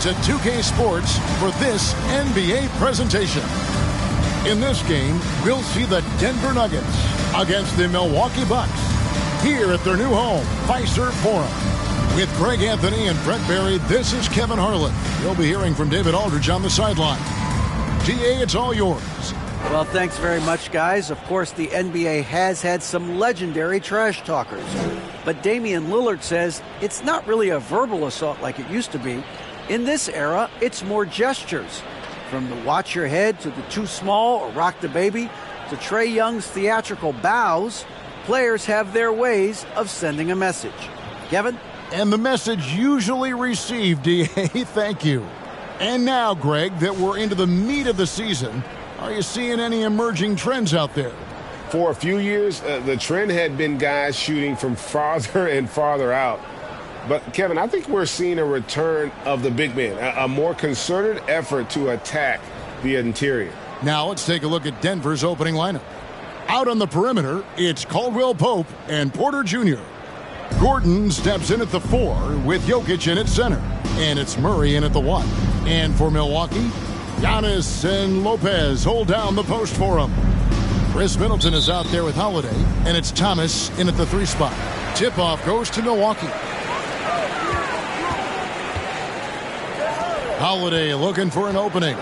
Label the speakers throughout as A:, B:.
A: to 2K Sports for this NBA presentation. In this game, we'll see the Denver Nuggets against the Milwaukee Bucks here at their new home, Fiserv Forum. With Greg Anthony and Brett Barry, this is Kevin Harlan. You'll be hearing from David Aldridge on the sideline. GA, it's all yours.
B: Well, thanks very much, guys. Of course, the NBA has had some legendary trash talkers. But Damian Lillard says it's not really a verbal assault like it used to be. In this era, it's more gestures. From the watch your head to the too small or rock the baby to Trae Young's theatrical bows, players have their ways of sending a message. Kevin?
A: And the message usually received, DA. Thank you. And now, Greg, that we're into the meat of the season, are you seeing any emerging trends out there?
C: For a few years, the trend had been guys shooting from farther and farther out. But, Kevin, I think we're seeing a return of the big man, a more concerted effort to attack the interior.
A: Now let's take a look at Denver's opening lineup. Out on the perimeter, it's Caldwell Pope and Porter Jr. Gordon steps in at the 4 with Jokic in at center. And it's Murray in at the 1. And for Milwaukee, Giannis and Lopez hold down the post for him. Chris Middleton is out there with Holiday, and it's Thomas in at the 3 spot. Tip-off goes to Milwaukee. Holiday looking for an opening.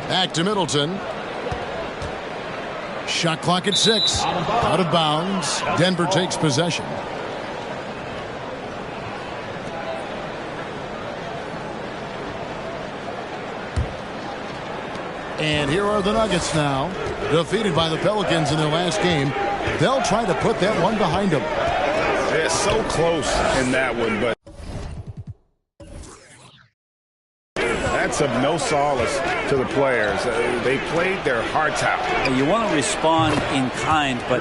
A: Back to Middleton. Shot clock at 6. Out of bounds. Denver takes possession. And here are the Nuggets now. Defeated by the Pelicans in their last game. They'll try to put that one behind them.
C: They're so close in that one, but that's of no solace to the players. They played their hearts out.
D: You want to respond in kind, but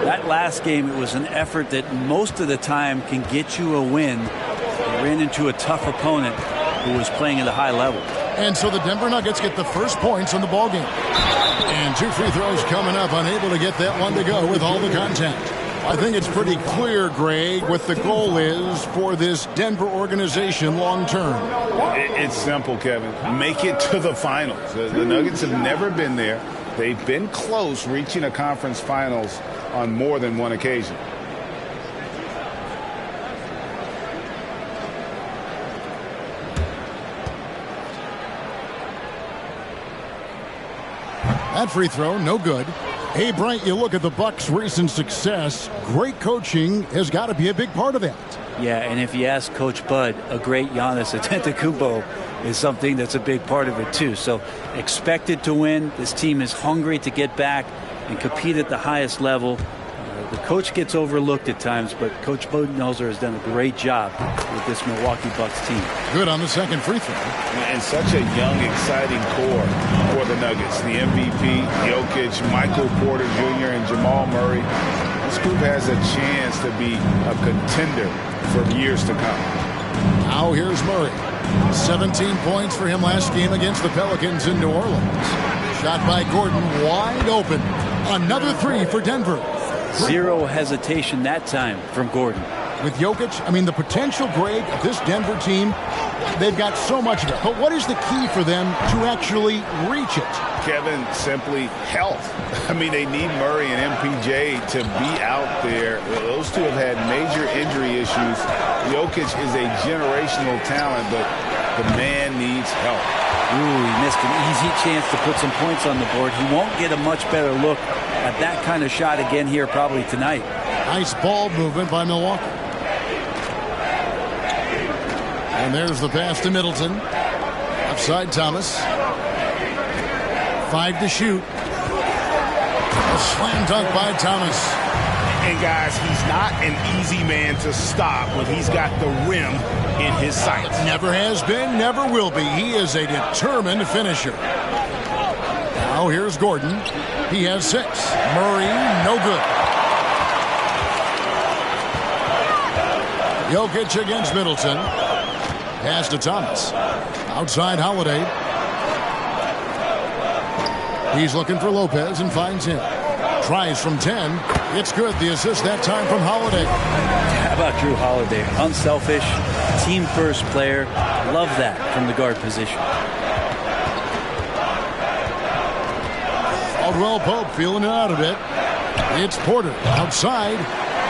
D: that last game, it was an effort that most of the time can get you a win. You ran into a tough opponent who was playing at a high level.
A: And so the Denver Nuggets get the first points in the ballgame. And 2 free throws coming up, unable to get that one to go with all the contact. I think it's pretty clear, Greg, what the goal is for this Denver organization long term.
C: It's simple, Kevin. Make it to the finals. The Nuggets have never been there. They've been close reaching a conference finals on more than one occasion.
A: That free throw, no good. Hey, Bryant, you look at the Bucks' recent success. Great coaching has got to be a big part of that.
D: Yeah, and if you ask Coach Bud, a great Giannis Antetokounmpo is something that's a big part of it, too. So expected to win. This team is hungry to get back and compete at the highest level. The coach gets overlooked at times, but Coach Budenholzer has done a great job with this Milwaukee Bucks team.
A: Good on the second free throw.
C: And such a young, exciting core for the Nuggets. The MVP, Jokic, Michael Porter Jr., and Jamal Murray. This group has a chance to be a contender for years to come.
A: Now here's Murray. 17 points for him last game against the Pelicans in New Orleans. Shot by Gordon, wide open. Another 3 for Denver.
D: Zero hesitation that time from Gordon.
A: With Jokic, I mean, the potential, Greg, of this Denver team, they've got so much of it. But what is the key for them to actually reach it?
C: Kevin, simply health. I mean, they need Murray and MPJ to be out there. Those two have had major injury issues. Jokic is a generational talent, but the man needs help.
D: Ooh, he missed an easy chance to put some points on the board. He won't get a much better look at that kind of shot again here probably tonight. Nice
A: ball movement by Milwaukee. And there's the pass to Middleton. Outside Thomas. 5 to shoot. A slam dunk by Thomas.
C: And guys, he's not an easy man to stop when he's got the rim in his sights.
A: Never has been, never will be. He is a determined finisher. Now here's Gordon. He has 6. Murray, no good. Jokic against Middleton. Pass to Thomas. Outside Holiday. He's looking for Lopez and finds him. Tries from 10. It's good. The assist that time from Holiday.
D: How about Drew Holiday? Unselfish, team-first player. Love that from the guard position.
A: Caldwell Pope feeling it out a bit. It's Porter outside.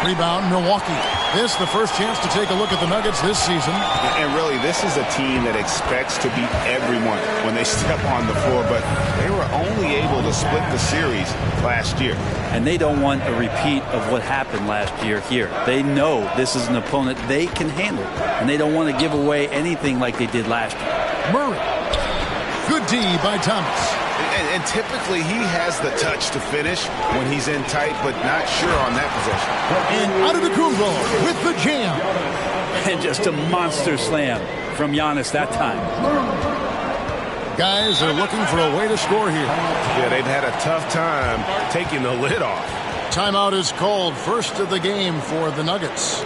A: Rebound, Milwaukee. This the first chance to take a look at the Nuggets this season.
C: And really, this is a team that expects to beat everyone when they step on the floor, but they were only able to split the series last year.
D: And they don't want a repeat of what happened last year here. They know this is an opponent they can handle, and they don't want to give away anything like they did last year.
A: Murray. Good D by Thomas.
C: And typically he has the touch to finish when he's in tight, but not sure on that possession.
A: And Antetokounmpo with the jam.
D: And just a monster slam from Giannis that time.
A: Guys are looking for a way to score here.
C: Yeah, they've had a tough time taking the lid off.
A: Timeout is called. First of the game for the Nuggets.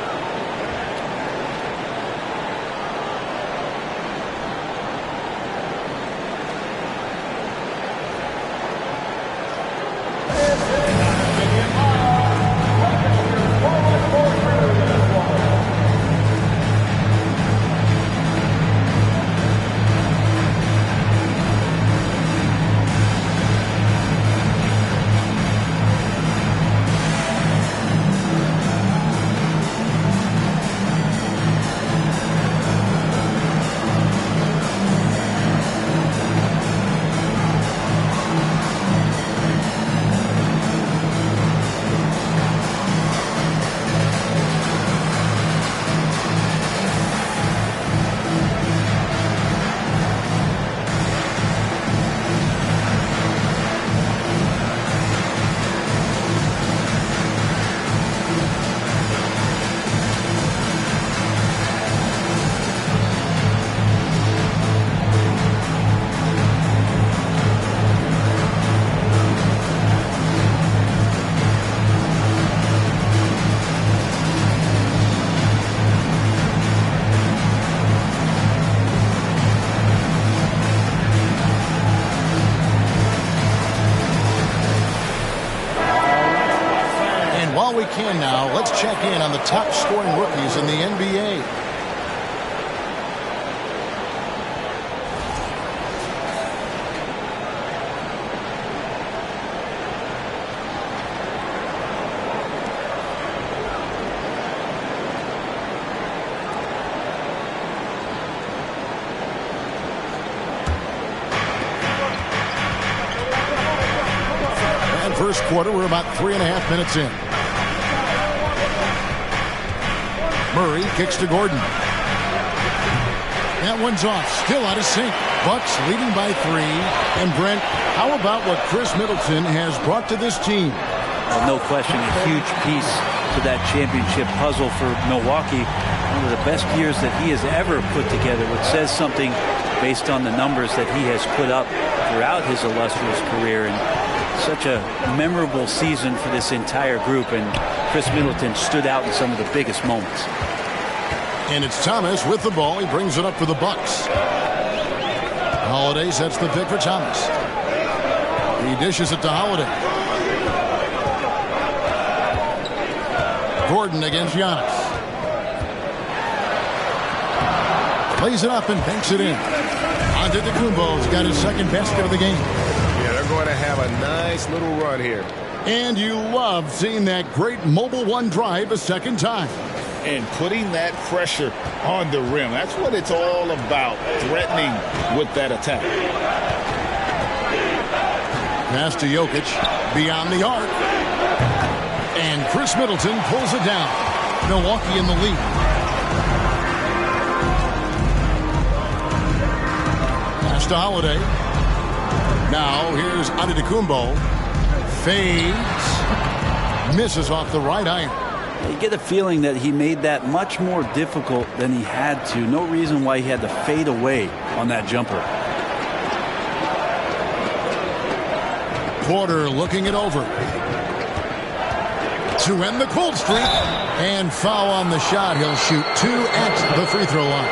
A: While we can now, let's check in on the top scoring rookies in the NBA. And first quarter, we're about 3.5 minutes in. Murray kicks to Gordon. That one's off. Still out of sync. Bucks leading by 3. And Brent, how about what Chris Middleton has brought to this team?
D: Well, no question, a huge piece to that championship puzzle for Milwaukee. One of the best years that he has ever put together, which says something based on the numbers that he has put up throughout his illustrious career. And such a memorable season for this entire group. And Chris Middleton stood out in some of the biggest moments.
A: And it's Thomas with the ball. He brings it up for the Bucks. Holiday sets the pick for Thomas. He dishes it to Holiday. Gordon against Giannis. Plays it up and banks it in. Antetokounmpo's got his second basket of the game.
C: Yeah, they're going to have a nice little run here.
A: And you love seeing that great mobile one drive a second time.
C: And putting that pressure on the rim. That's what it's all about, threatening with that attack.
A: Pass to Jokic, beyond the arc. And Chris Middleton pulls it down. Milwaukee in the lead. Pass to Holiday. Now here's Antetokounmpo. Fades. Misses off the right iron.
D: You get a feeling that he made that much more difficult than he had to. No reason why he had to fade away on that jumper.
A: Porter looking it over. To end the cold streak. And foul on the shot. He'll shoot 2 at the free throw line.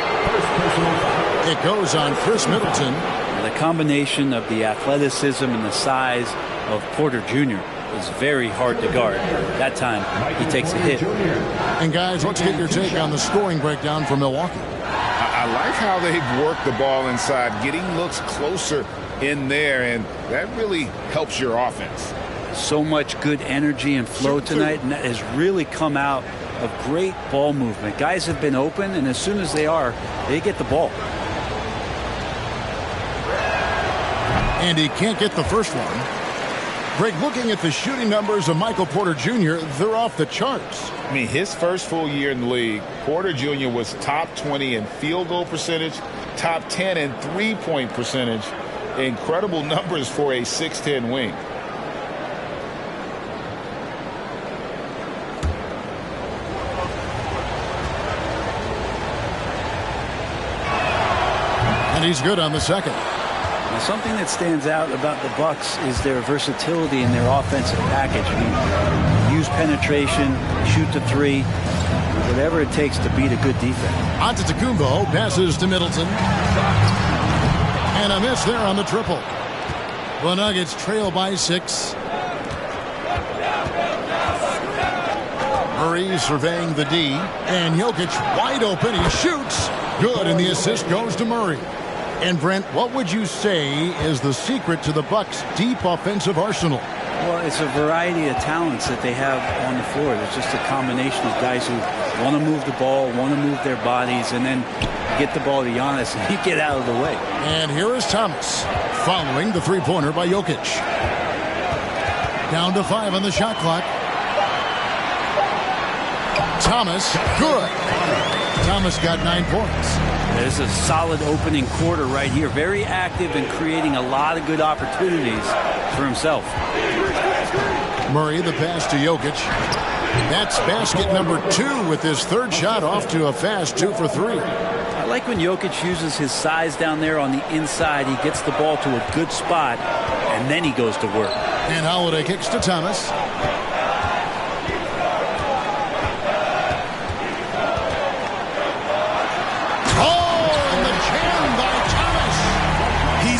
A: It goes on Chris Middleton.
D: The combination of the athleticism and the size of Porter Jr. is very hard to guard. That time, he takes a hit.
A: And guys, let's get your take on the scoring breakdown for Milwaukee.
C: I like how they've worked the ball inside, getting looks closer in there, and that really helps your offense.
D: So much good energy and flow tonight, and that has really come out of great ball movement. Guys have been open, and as soon as they are, they get the ball.
A: And he can't get the first one. Greg, looking at the shooting numbers of Michael Porter Jr., they're off the charts.
C: I mean, his first full year in the league, Porter Jr. was top 20 in field goal percentage, top 10 in three-point percentage. Incredible numbers for a 6'10 wing.
A: And he's good on the second.
D: Now, something that stands out about the Bucks is their versatility in their offensive package. I mean, use penetration, shoot the three, whatever it takes to beat a good defense.
A: Antetokounmpo passes to Middleton. And a miss there on the triple. The Nuggets trail by 6. Murray surveying the D. And Jokic wide open. He shoots. Good, and the assist goes to Murray. And Brent, what would you say is the secret to the Bucks' deep offensive arsenal?
D: Well, it's a variety of talents that they have on the floor. It's just a combination of guys who want to move the ball, want to move their bodies, and then get the ball to Giannis and he get out of the way.
A: And here is Thomas following the three-pointer by Jokic. Down to 5 on the shot clock. Thomas, good. Thomas got 9 points.
D: There's a solid opening quarter right here. Very active and creating a lot of good opportunities for himself.
A: Murray, the pass to Jokic. That's basket number 2 with his third shot off to a fast 2 for 3.
D: I like when Jokic uses his size down there on the inside. He gets the ball to a good spot, and then he goes to work.
A: And Holiday kicks to Thomas.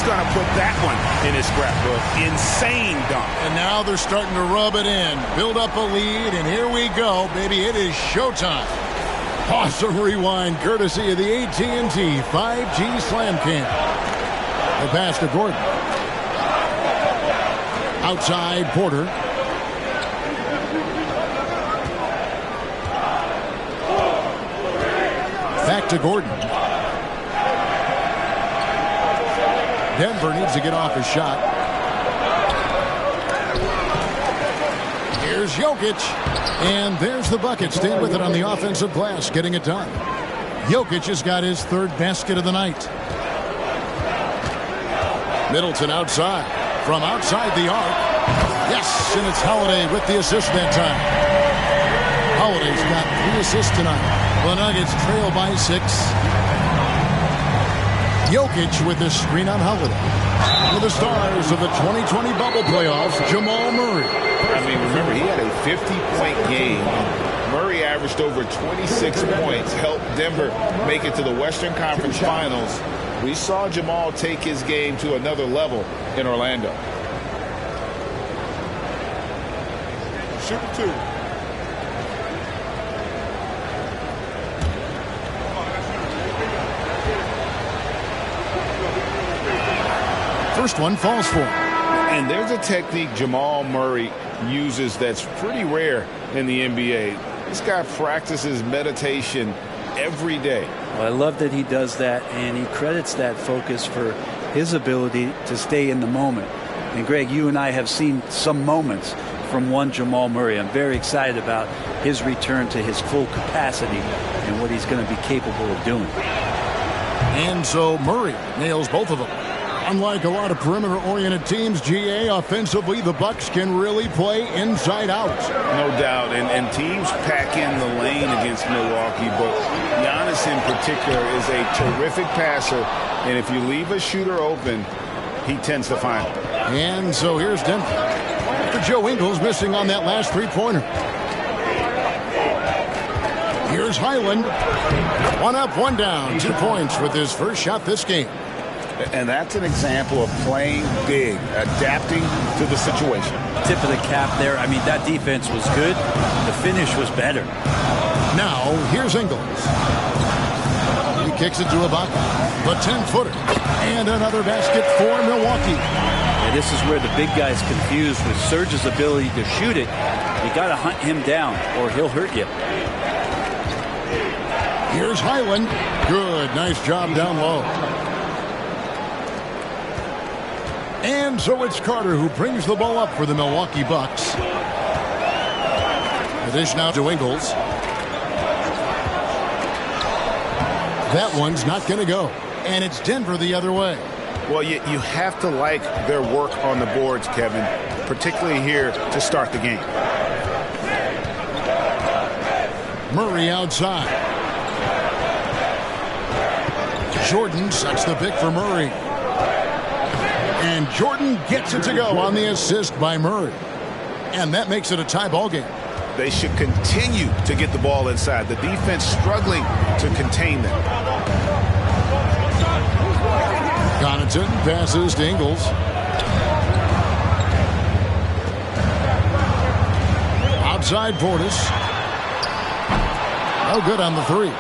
E: Going to put that one in his scrapbook. Insane dunk.
A: And now they're starting to rub it in. Build up a lead, and here we go, baby. It is showtime. Awesome rewind, courtesy of the AT&T 5G Slam Cam. The pass to Gordon. Outside, Porter. Back to Gordon. Denver needs to get off his shot. Here's Jokic. And there's the bucket. Staying with it on the offensive glass, getting it done. Jokic has got his third basket of the night. Middleton outside. From outside the arc. Yes, and it's Holiday with the assist that time. Holiday's got 3 assists tonight. The Nuggets trail by 6. Jokic with the screen on Holiday. For the stars of the 2020 bubble playoffs, Jamal Murray.
C: I mean, remember, he had a 50-point game. Murray averaged over 26 points, helped Denver make it to the Western Conference Finals. We saw Jamal take his game to another level in Orlando.
E: Shoot 2.
A: First one falls for him.
C: And there's a technique Jamal Murray uses that's pretty rare in the NBA. This guy practices meditation every day.
D: Well, I love that he does that, and he credits that focus for his ability to stay in the moment. And Greg, you and I have seen some moments from one Jamal Murray. I'm very excited about his return to his full capacity and what he's going to be capable of doing.
A: And so Murray nails both of them. Unlike a lot of perimeter-oriented teams, GA, offensively, the Bucks can really play inside out.
C: No doubt, and teams pack in the lane against Milwaukee, but Giannis in particular is a terrific passer, and if you leave a shooter open, he tends to find it.
A: And so here's Denver. After Joe Ingles missing on that last three-pointer. Here's Highland. 1 up, 1 down. 2 points with his first shot this game.
C: And that's an example of playing big, adapting to the situation.
D: Tip of the cap there. I mean, that defense was good. The finish was better.
A: Now, here's Ingles. He kicks it to Ibaka. The 10-footer. And another basket for Milwaukee.
D: Yeah, this is where the big guy's confused with Serge's ability to shoot it. You got to hunt him down or he'll hurt you.
A: Here's Highland. Good. Nice job down low. And so it's Carter who brings the ball up for the Milwaukee Bucks. The dish now to Ingles. That one's not going to go. And it's Denver the other way.
C: Well, you have to like their work on the boards, Kevin, particularly here to start the game.
A: Murray outside. Jordan sets the pick for Murray. And Jordan gets it to go on the assist by Murray. And that makes it a tie ball game.
C: They should continue to get the ball inside. The defense struggling to contain them.
A: Connaughton passes to Ingles. Outside Portis. No good on the three.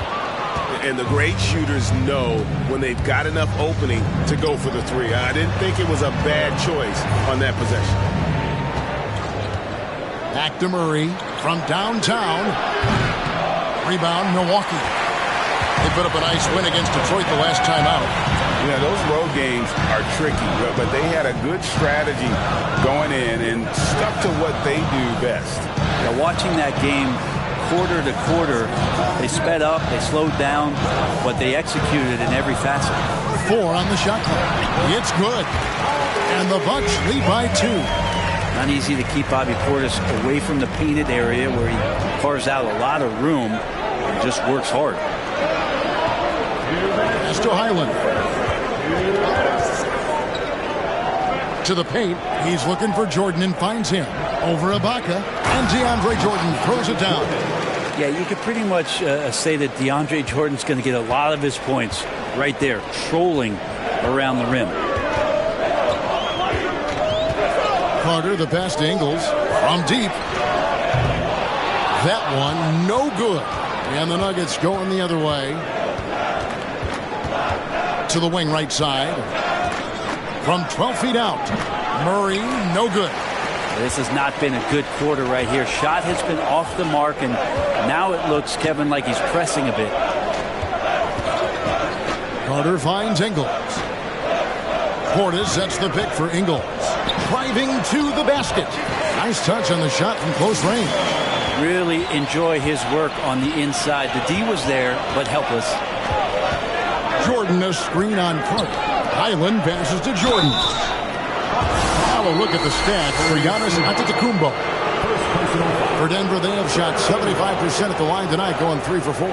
E: And the great shooters know when they've got enough opening to go for the three. I didn't think it was a bad choice on that possession.
A: Back to Murray from downtown. Rebound, Milwaukee. They put up a nice win against Detroit the last time out.
C: Yeah, those road games are tricky, but they had a good strategy going in and stuck to what they do best.
D: Now, watching that game quarter to quarter, they sped up, they slowed down, but they executed in every facet.
A: 4 on the shot clock. It's good. And the Bucks lead by 2.
D: Not easy to keep Bobby Portis away from the painted area where he carves out a lot of room and just works hard.
A: Pass to Highland. To the paint. He's looking for Jordan and finds him. Over Ibaka. And DeAndre Jordan throws it down.
D: Yeah, you could pretty much say that DeAndre Jordan's going to get a lot of his points right there, trolling around the rim.
A: Carter, the pass to Ingles from deep. That one, no good. And the Nuggets going the other way. To the wing right side. From 12 feet out. Murray, no good.
D: This has not been a good quarter right here. Shot has been off the mark, and now it looks, Kevin, like he's pressing a bit.
A: Carter finds Ingles. Portis sets the pick for Ingles. Driving to the basket. Nice touch on the shot from close range.
D: Really enjoy his work on the inside. The D was there, but helpless.
A: Jordan a screen on Carter. Highland passes to Jordan. Now a look at the stats for Giannis Antetokounmpo. For Denver, they have shot 75% at the line tonight, going 3 for 4.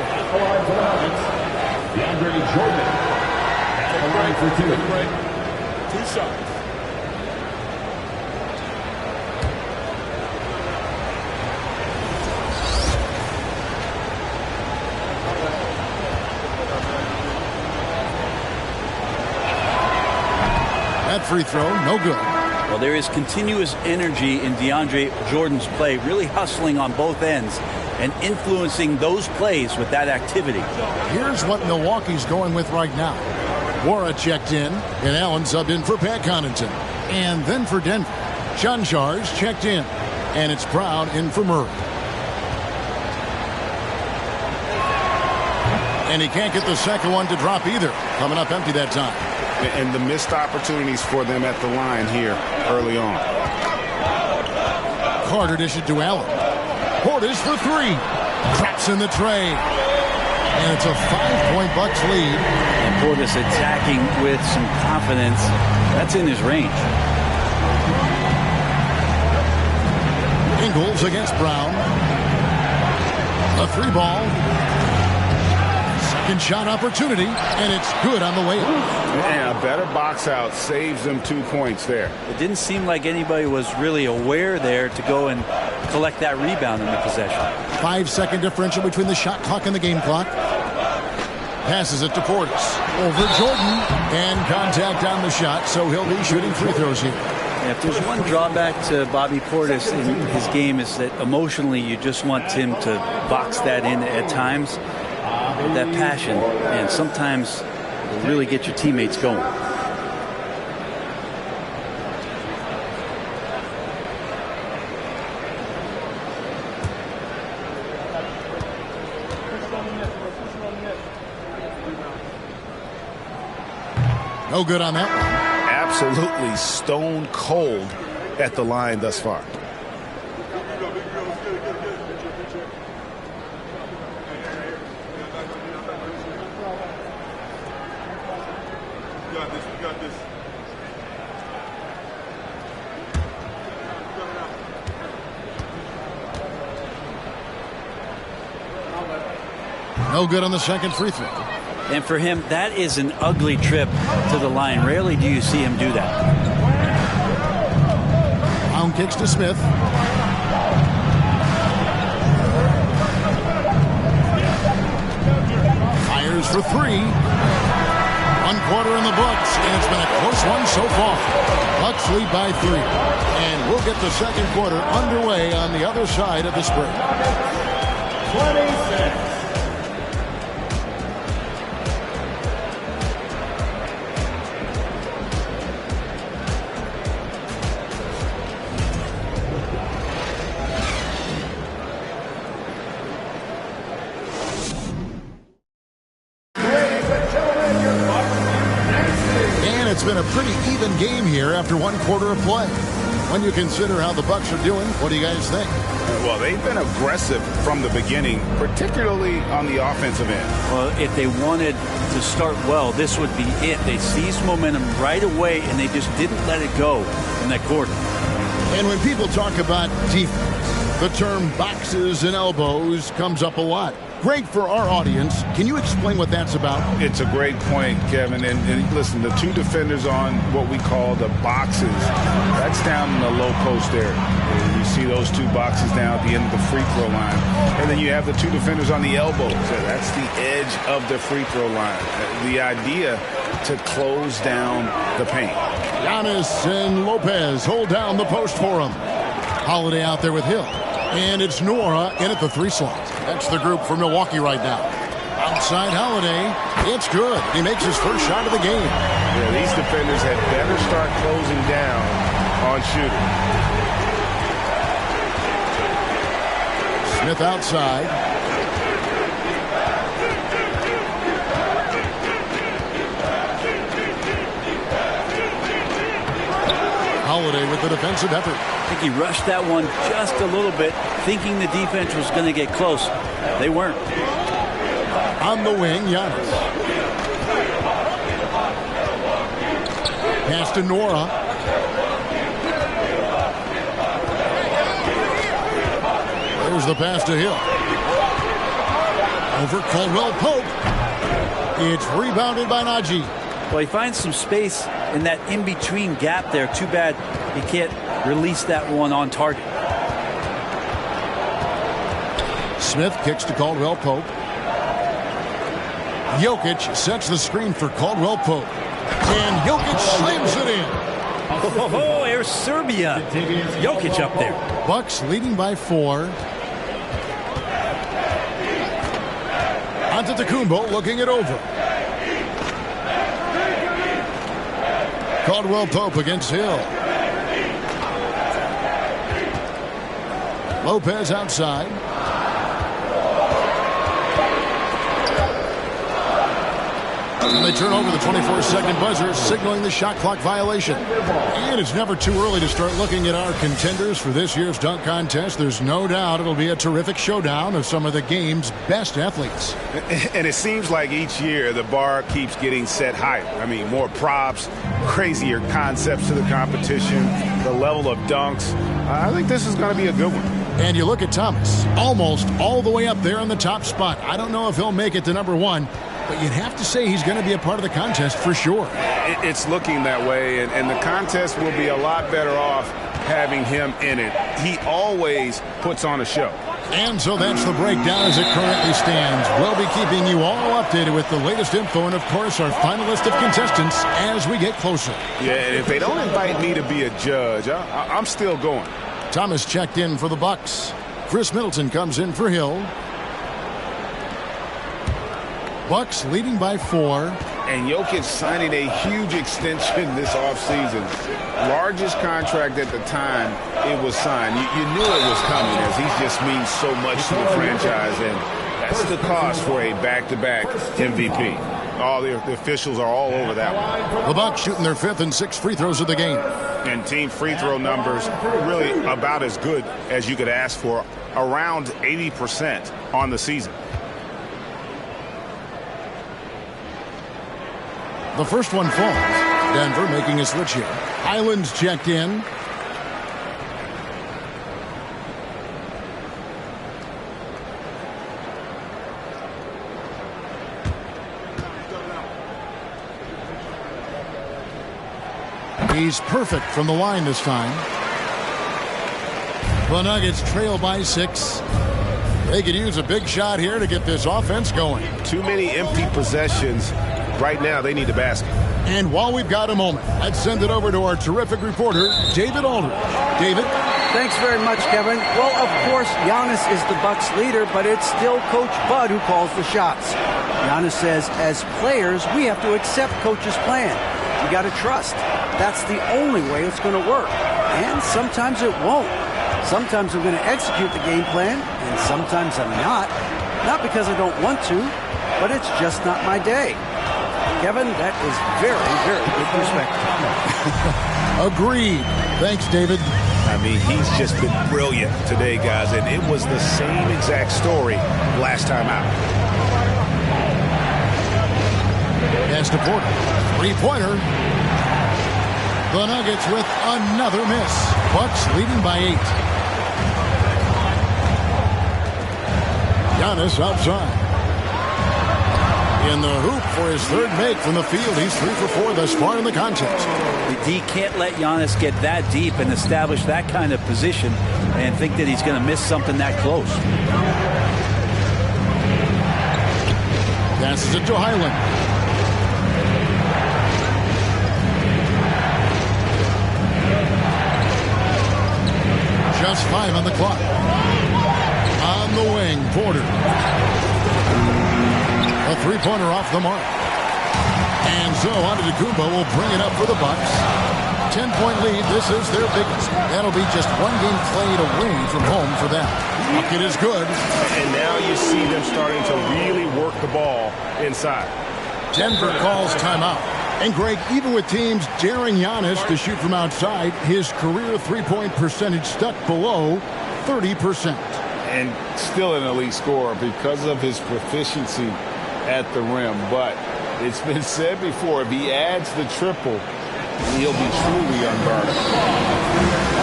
F: DeAndre Jordan at the line for 2. 2 shots.
A: That free throw, no good.
D: Well, there is continuous energy in DeAndre Jordan's play, really hustling on both ends and influencing those plays with that activity.
A: Here's what Milwaukee's going with right now. Wara checked in, and Allen subbed in for Pat Connaughton. And then for Denver, Chanchars checked in, and it's Brown in for Murray. And he can't get the second one to drop either. Coming up empty that time.
C: And the missed opportunities for them at the line here early on.
A: Carter dishes to Allen. Portis for 3. Traps in the tray. And it's a 5-point Bucks lead.
D: And Portis attacking with some confidence. That's in his range.
A: Ingles against Brown. A 3-ball. Second shot opportunity, and it's good on the way up.
C: And a better box out saves them 2 points there.
D: It didn't seem like anybody was really aware there to go and collect that rebound in the possession.
A: 5-second differential between the shot clock and the game clock. Passes it to Portis. Over Jordan. And contact on the shot, so he'll be shooting free throws here.
D: Yeah, if there's one drawback to Bobby Portis in his game is that emotionally you just want him to box that in at times. With that passion, and sometimes it'll really get your teammates going.
A: No good on that one.
C: Absolutely stone cold at the line thus far.
A: No good on the second free throw.
D: And for him, that is an ugly trip to the line. Rarely do you see him do that.
A: Brown kicks to Smith. Fires for three. 1/4 in the books, and it's been a close one so far. Bucks lead by 3. And we'll get the second quarter underway on the other side of this break.
F: 26.
A: It's been a pretty even game here after 1/4 of play. When you consider how the Bucks are doing, what do you guys think?
C: Well, they've been aggressive from the beginning, particularly on the offensive end.
D: Well, if they wanted to start well, this would be it. They seized momentum right away, and they just didn't let it go in that quarter.
A: And when people talk about defense, the term boxes and elbows comes up a lot. Greg, for our audience, can you explain what that's about?
C: It's a great point, Kevin. And listen, the two defenders on what we call the boxes, that's down in the low post area. And you see those two boxes down at the end of the free throw line. And then you have the two defenders on the elbows. That's the edge of the free throw line. The idea to close down the paint.
A: Giannis and Lopez hold down the post for him. Holiday out there with Hill. And it's Nora in at the 3 slot. That's the group for Milwaukee right now. Outside Holiday. It's good. He makes his first shot of the game.
E: Yeah, these defenders had better start closing down on shooting.
A: Smith outside. Holiday with the defensive effort.
D: I think he rushed that one just a little bit, thinking the defense was going to get close. They weren't.
A: On the wing, Giannis. Pass to Nora. There's the pass to Hill. Over Caldwell Pope. It's rebounded by Najee.
D: Well, he finds some space in that in-between gap there. Too bad he can't release that one on target.
A: Smith kicks to Caldwell Pope. Jokic sets the screen for Caldwell Pope. And Jokic slams it in.
D: Oh, there's Serbia. Jokic up there.
A: Bucks leading by 4. Antetokounmpo looking it over. Caldwell Pope against Hill. Lopez outside. And they turn over the 24-second buzzer, signaling the shot clock violation. And it's never too early to start looking at our contenders for this year's dunk contest. There's no doubt it'll be a terrific showdown of some of the game's best athletes.
C: And it seems like each year the bar keeps getting set higher. I mean, more props, crazier concepts to the competition, the level of dunks. I think this is going to be a good one.
A: And you look at Thomas, almost all the way up there in the top spot. I don't know if he'll make it to number 1. But you'd have to say he's going to be a part of the contest for sure.
C: It's looking that way, and the contest will be a lot better off
E: having him in it. He always puts on a show.
A: And so that's the breakdown as it currently stands. We'll be keeping you all updated with the latest info and, of course, our final list of contestants as we get closer.
E: Yeah, and if they don't invite me to be a judge, I'm still going.
A: Thomas checked in for the Bucks. Chris Middleton comes in for Hill. Bucks leading by 4.
C: And Jokic signing a huge extension this offseason. Largest contract at the time it was signed. You knew it was coming as he just means so much to the franchise. And that's the cost for a back-to-back MVP. All the officials are all over that one.
A: The Bucks shooting their 5th and 6th free throws of the game.
E: And team free throw numbers really about as good as you could ask for. Around 80% on the season.
A: The first one falls. Denver making a switch here. Highland's checked in. He's perfect from the line this time. The Nuggets trail by 6. They could use a big shot here to get this offense going.
E: Too many empty possessions. Right now, they need the basket.
A: And while we've got a moment, let's send it over to our terrific reporter, David Aldridge. David?
B: Thanks very much, Kevin. Well, of course, Giannis is the Bucks leader, but it's still Coach Bud who calls the shots. Giannis says, as players, we have to accept Coach's plan. You got to trust. That's the only way it's going to work. And sometimes it won't. Sometimes I'm going to execute the game plan, and sometimes I'm not. Not because I don't want to, but it's just not my day. Kevin, that is very, very good perspective.
A: Agreed. Thanks, David.
E: I mean, he's just been brilliant today, guys, and it was the same exact story last time out.
A: Pass to Porter. Three-pointer. The Nuggets with another miss. Bucks leading by 8. Giannis outside. In the hoop for his 3rd make from the field. He's 3 for 4 thus far in the contest.
D: The D can't let Giannis get that deep and establish that kind of position and think that he's going to miss something that close.
A: Passes it to Highland. Just 5 on the clock. On the wing, Porter. A 3-pointer off the mark. And so Antetokounmpo will bring it up for the Bucks. 10-point lead. This is their biggest. That'll be just 1 game played away from home for them. Bucket is good.
E: And now you see them starting to really work the ball inside.
A: Denver calls timeout. And Greg, even with teams daring Giannis to shoot from outside, his career 3-point percentage stuck below 30%.
C: And still an elite scorer because of his proficiency at the rim. But it's been said before, if he adds the triple, he'll be truly unguardable.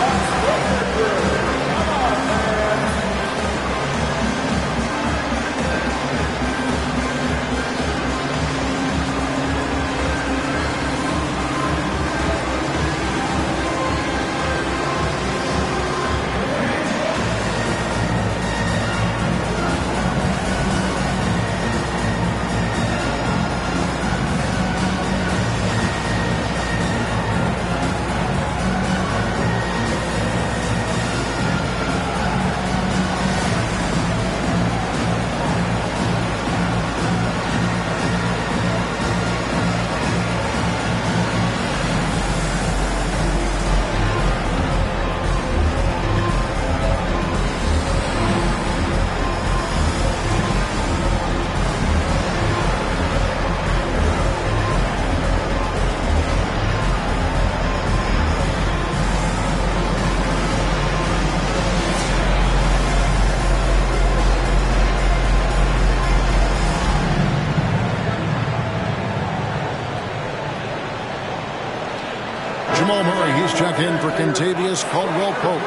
A: Jamal Murray, he's checked in for Kentavious Caldwell-Pope.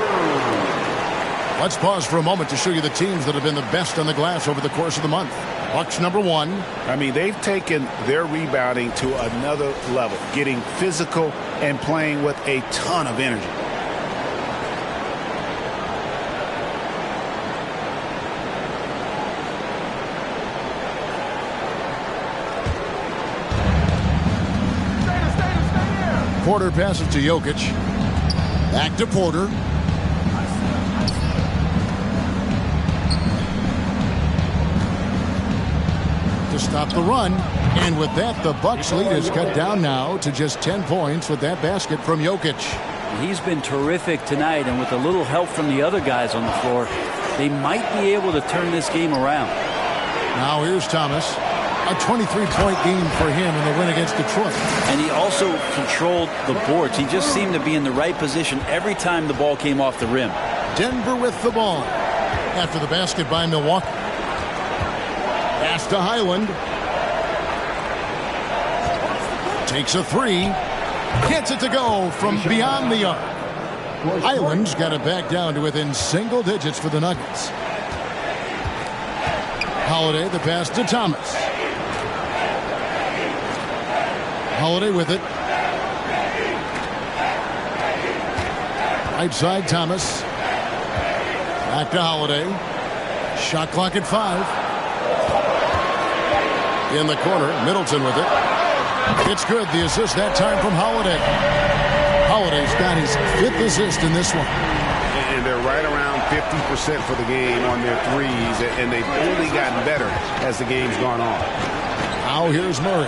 A: Let's pause for a moment to show you the teams that have been the best on the glass over the course of the month. Bucks number 1.
E: I mean, they've taken their rebounding to another level, getting physical and playing with a ton of energy.
A: Porter passes to Jokic. Back to Porter. To stop the run. And with that, the Bucks lead is cut down now to just 10 points with that basket from Jokic.
D: He's been terrific tonight, and with a little help from the other guys on the floor, they might be able to turn this game around.
A: Now here's Thomas. A 23-point game for him in the win against Detroit.
D: And he also controlled the boards. He just seemed to be in the right position every time the ball came off the rim.
A: Denver with the ball. After the basket by Milwaukee. Pass to Highland. Takes a three. Gets it to go from beyond the arc. Highland's got it back down to within single digits for the Nuggets. Holiday, the pass to Thomas. Holiday with it. Right side, Thomas. Back to Holiday. Shot clock at 5. In the corner, Middleton with it. It's good. The assist that time from Holiday. Holiday's got his 5th assist in this one.
E: And they're right around 50% for the game on their threes, and they've only gotten better as the game's gone on.
A: Now here's Murray.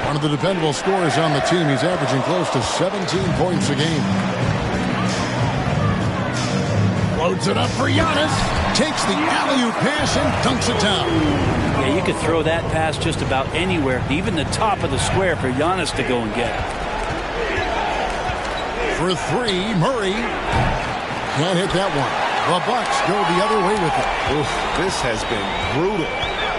A: One of the dependable scorers on the team. He's averaging close to 17 points a game. Loads it up for Giannis. Takes the alley-oop pass and dunks it down.
D: Yeah, you could throw that pass just about anywhere, even the top of the square for Giannis to go and get.
A: For 3, Murray. Can't hit that one. The Bucks go the other way with it.
E: Oof, this has been brutal.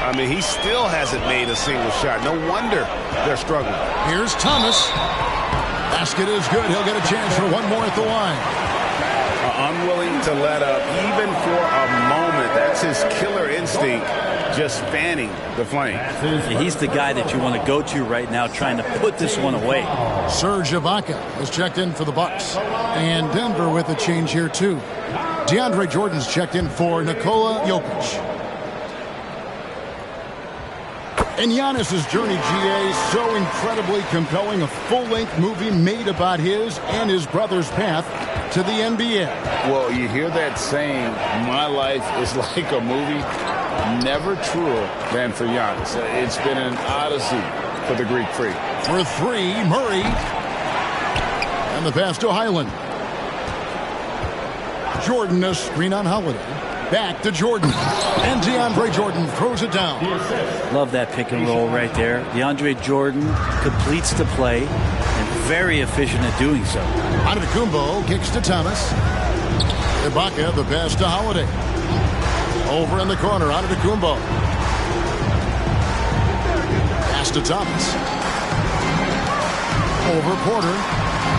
E: I mean, he still hasn't made a single shot. No wonder they're struggling.
A: Here's Thomas. Basket is good. He'll get a chance for one more at the line.
E: Unwilling to let up even for a moment. That's his killer instinct, just fanning the flame.
D: He's the guy that you want to go to right now, trying to put this one away.
A: Serge Ibaka has checked in for the Bucks. And Denver with a change here, too. DeAndre Jordan's checked in for Nikola Jokic. And Giannis's journey, GA, so incredibly compelling. A full-length movie made about his and his brother's path to the NBA.
C: Well, you hear that saying, my life is like a movie. Never truer than for Giannis. It's been an odyssey for the Greek freak.
A: For 3, Murray. And the pass to Highland. Jordan, a screen on Holiday. Back to Jordan. And DeAndre Jordan throws it down.
D: Love that pick and roll right there. DeAndre Jordan completes the play and very efficient at doing so.
A: Antetokounmpo kicks to Thomas. Ibaka, the pass to Holiday. Over in the corner, Antetokounmpo. Pass to Thomas. Over Porter.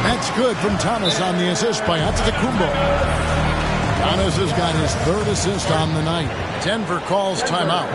A: That's good from Thomas on the assist by Antetokounmpo. Giannis has got his 3rd assist on the night. Denver calls timeout.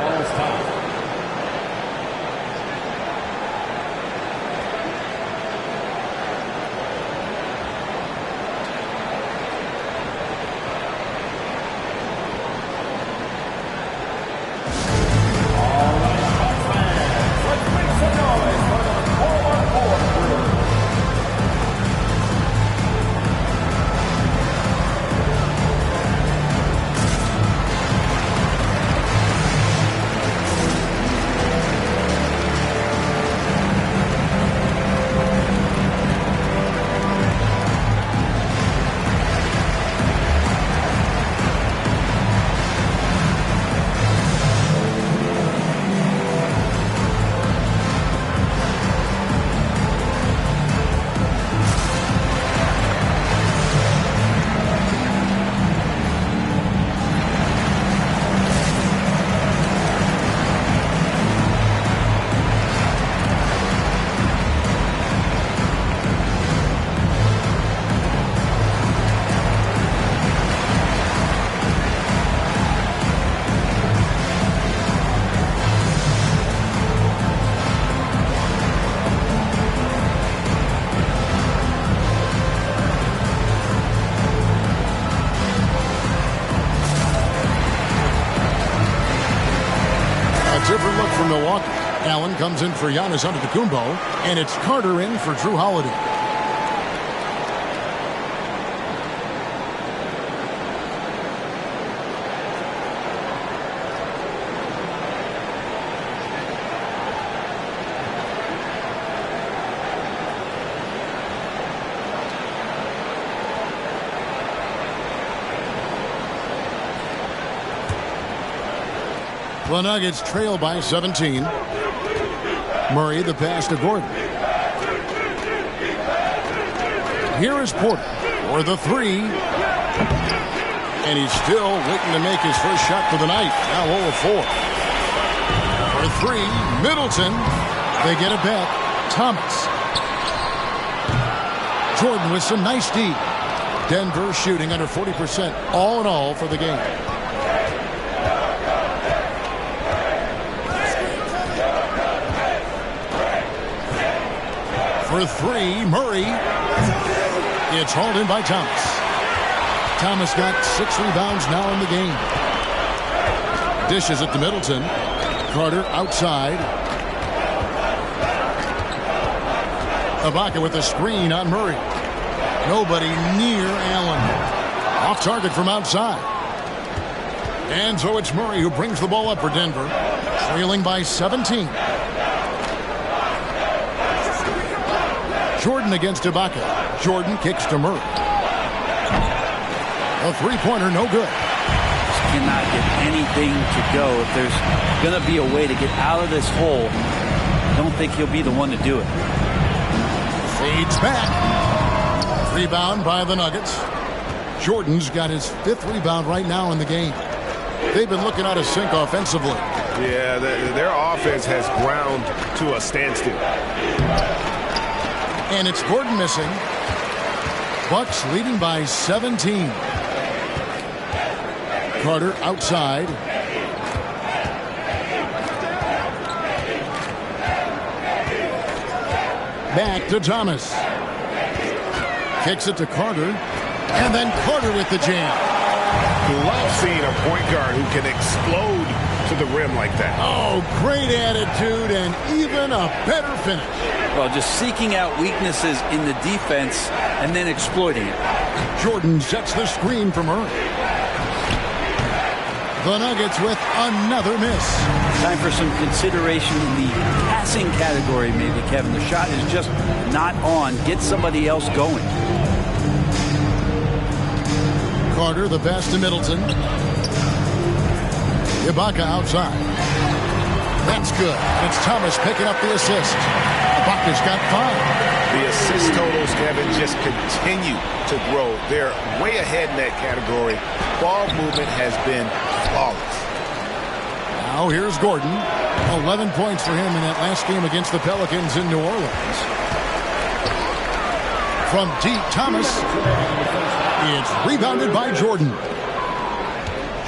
A: Different look from Milwaukee. Allen comes in for Giannis Antetokounmpo, and it's Carter in for Drew Holiday. The Nuggets trail by 17. Murray, the pass to Gordon. Here is Porter for the three. And he's still waiting to make his first shot for the night. Now 0 of 4. For three, Middleton. They get it back. Thomas. Jordan with some nice D. Denver shooting under 40% all in all for the game. For three, Murray. It's hauled in by Thomas. Thomas got 6 rebounds now in the game. Dishes it to Middleton. Carter outside. Ibaka with a screen on Murray. Nobody near Allen. Off target from outside. And so it's Murray who brings the ball up for Denver. Trailing by 17. Jordan against Ibaka. Jordan kicks to Murray. A three-pointer, no good.
D: Just cannot get anything to go. If there's going to be a way to get out of this hole, I don't think he'll be the one to do it.
A: Fades back. Rebound by the Nuggets. Jordan's got his 5th rebound right now in the game. They've been looking out of sync offensively.
E: Yeah, their offense has ground to a standstill.
A: And it's Gordon missing. Bucks leading by 17. Carter outside. Back to Thomas. Kicks it to Carter. And then Carter with the jam.
E: Love seeing a point guard who can explode to the rim like that.
A: Oh, great attitude and even a better finish.
D: Well, just seeking out weaknesses in the defense and then exploiting it.
A: Jordan sets the screen for Murray. The Nuggets with another miss.
D: Time for some consideration in the passing category, maybe, Kevin. The shot is just not on. Get somebody else going.
A: Carter, the pass to Middleton. Ibaka outside. That's good. It's Thomas picking up the assist. Ibaka's got 5.
E: The assist totals, Kevin, just continue to grow. They're way ahead in that category. Ball movement has been flawless.
A: Now here's Gordon. 11 points for him in that last game against the Pelicans in New Orleans. From deep, Thomas. It's rebounded by Jordan.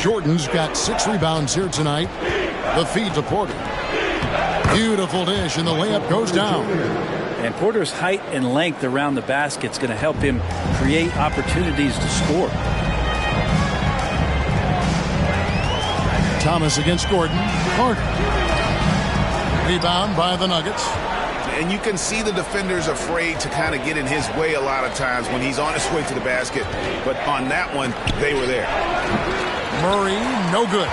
A: Jordan's got 6 rebounds here tonight. The feed to Porter. Beautiful dish, and the layup goes down.
D: And Porter's height and length around the basket is going to help him create opportunities to score.
A: Thomas against Gordon. Carter. Rebound by the Nuggets.
C: And you can see the defenders afraid to kind of get in his way a lot of times when he's on his way to the basket. But on that one, they were there.
A: Murray, no good.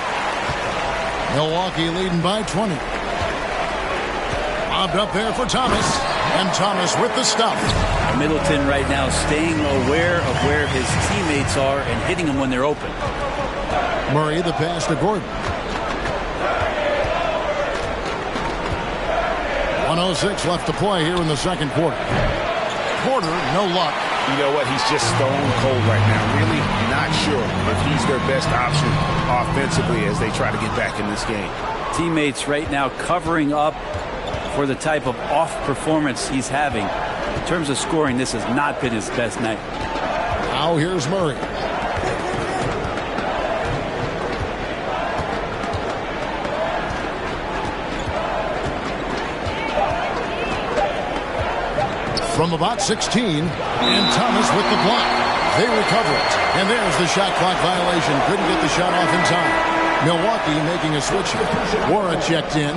A: Milwaukee leading by 20. Lobbed up there for Thomas. And Thomas with the stuff.
D: Middleton right now staying aware of where his teammates are and hitting them when they're open.
A: Murray, the pass to Gordon. 1:06 left to play here in the second quarter. Porter, no luck.
C: You know what? He's just stone cold right now. Really not sure if he's their best option offensively as they try to get back in this game.
D: Teammates right now covering up for the type of off performance he's having. In terms of scoring, this has not been his best night.
A: Now here's Murray. From about 16, and Thomas with the block. They recover it, and there's the shot clock violation. Couldn't get the shot off in time. Milwaukee making a switch. Wara checked in.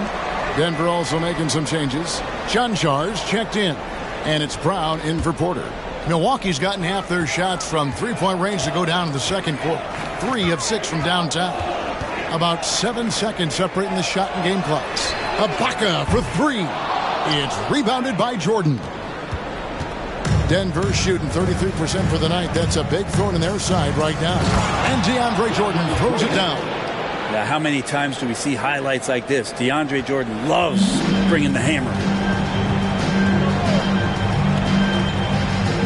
A: Denver also making some changes. Chanchars checked in, and it's Brown in for Porter. Milwaukee's gotten half their shots from three-point range to go down in the second quarter. 3 of 6 from downtown. About 7 seconds separating the shot and game clocks. Ibaka for 3. It's rebounded by Jordan. Denver shooting 33% for the night. That's a big thorn in their side right now. And DeAndre Jordan throws it down.
D: Now, how many times do we see highlights like this? DeAndre Jordan loves bringing the hammer.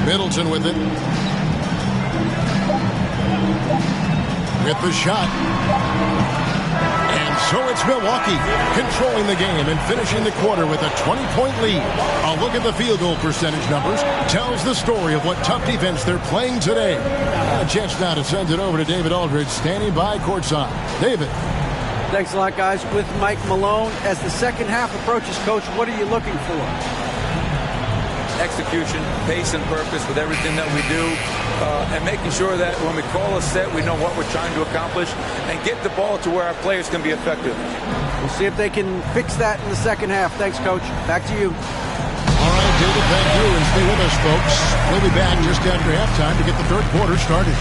A: Middleton with it. With the shot. And so it's Milwaukee controlling the game and finishing the quarter with a 20-point lead. A look at the field goal percentage numbers tells the story of what tough defense they're playing today. A chance now to send it over to David Aldridge standing by courtside. David.
B: Thanks a lot, guys. With Mike Malone, as the second half approaches, Coach, what are you looking for?
G: Execution, pace, and purpose with everything that we do, and making sure that when we call a set, we know what we're trying to accomplish, and get the ball to where our players can be effective.
B: We'll see if they can fix that in the second half. Thanks, Coach. Back to you.
A: All right, David, thank you, and stay with us, folks. We'll be back just after halftime to get the third quarter started.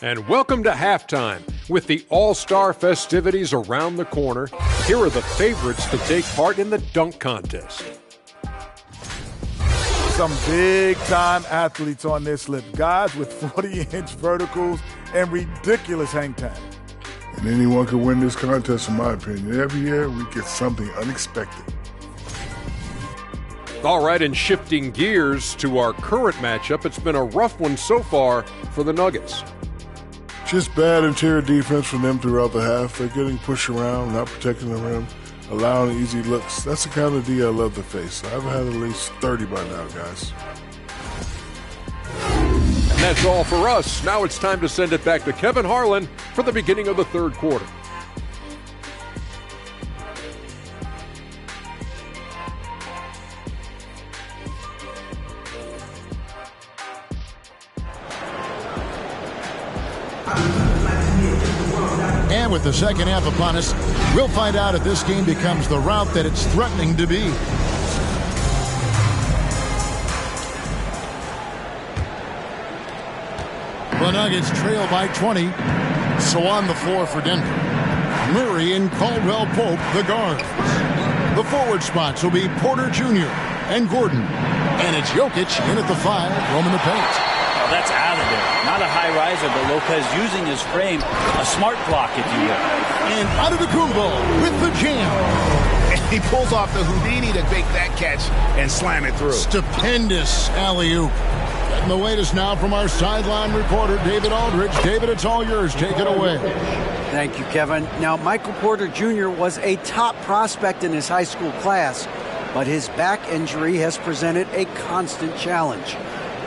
H: And welcome to halftime. With the All-Star festivities around the corner, here are the favorites to take part in the dunk contest.
I: Some big-time athletes on this list. Guys with 40-inch verticals and ridiculous hang time.
J: And anyone can win this contest, in my opinion. Every year, we get something unexpected.
H: All right, and shifting gears to our current matchup, it's been a rough one so far for the Nuggets.
J: Just bad interior defense from them throughout the half. They're getting pushed around, not protecting the rim, allowing easy looks. That's the kind of D I love to face. I've had at least 30 by now, guys.
H: And that's all for us. Now it's time to send it back to Kevin Harlan for the beginning of the third quarter.
A: And with the second half upon us, we'll find out if this game becomes the route that it's threatening to be. The Nuggets trail by 20. So on the floor for Denver, Murray and Caldwell Pope, the guards. The forward spots will be Porter Jr. and Gordon. And it's Jokic in at the 5, roaming the paint.
D: Oh, that's out of there. Not a high riser, but Lopez using his frame, a smart block, if you will.
A: And Antetokounmpo with the jam.
C: And he pulls off the Houdini to make that catch and slam it through.
A: Stupendous alley-oop. Getting the latest now from our sideline reporter, David Aldridge. David, it's all yours. Take it away.
B: Thank you, Kevin. Now, Michael Porter Jr. was a top prospect in his high school class, but his back injury has presented a constant challenge.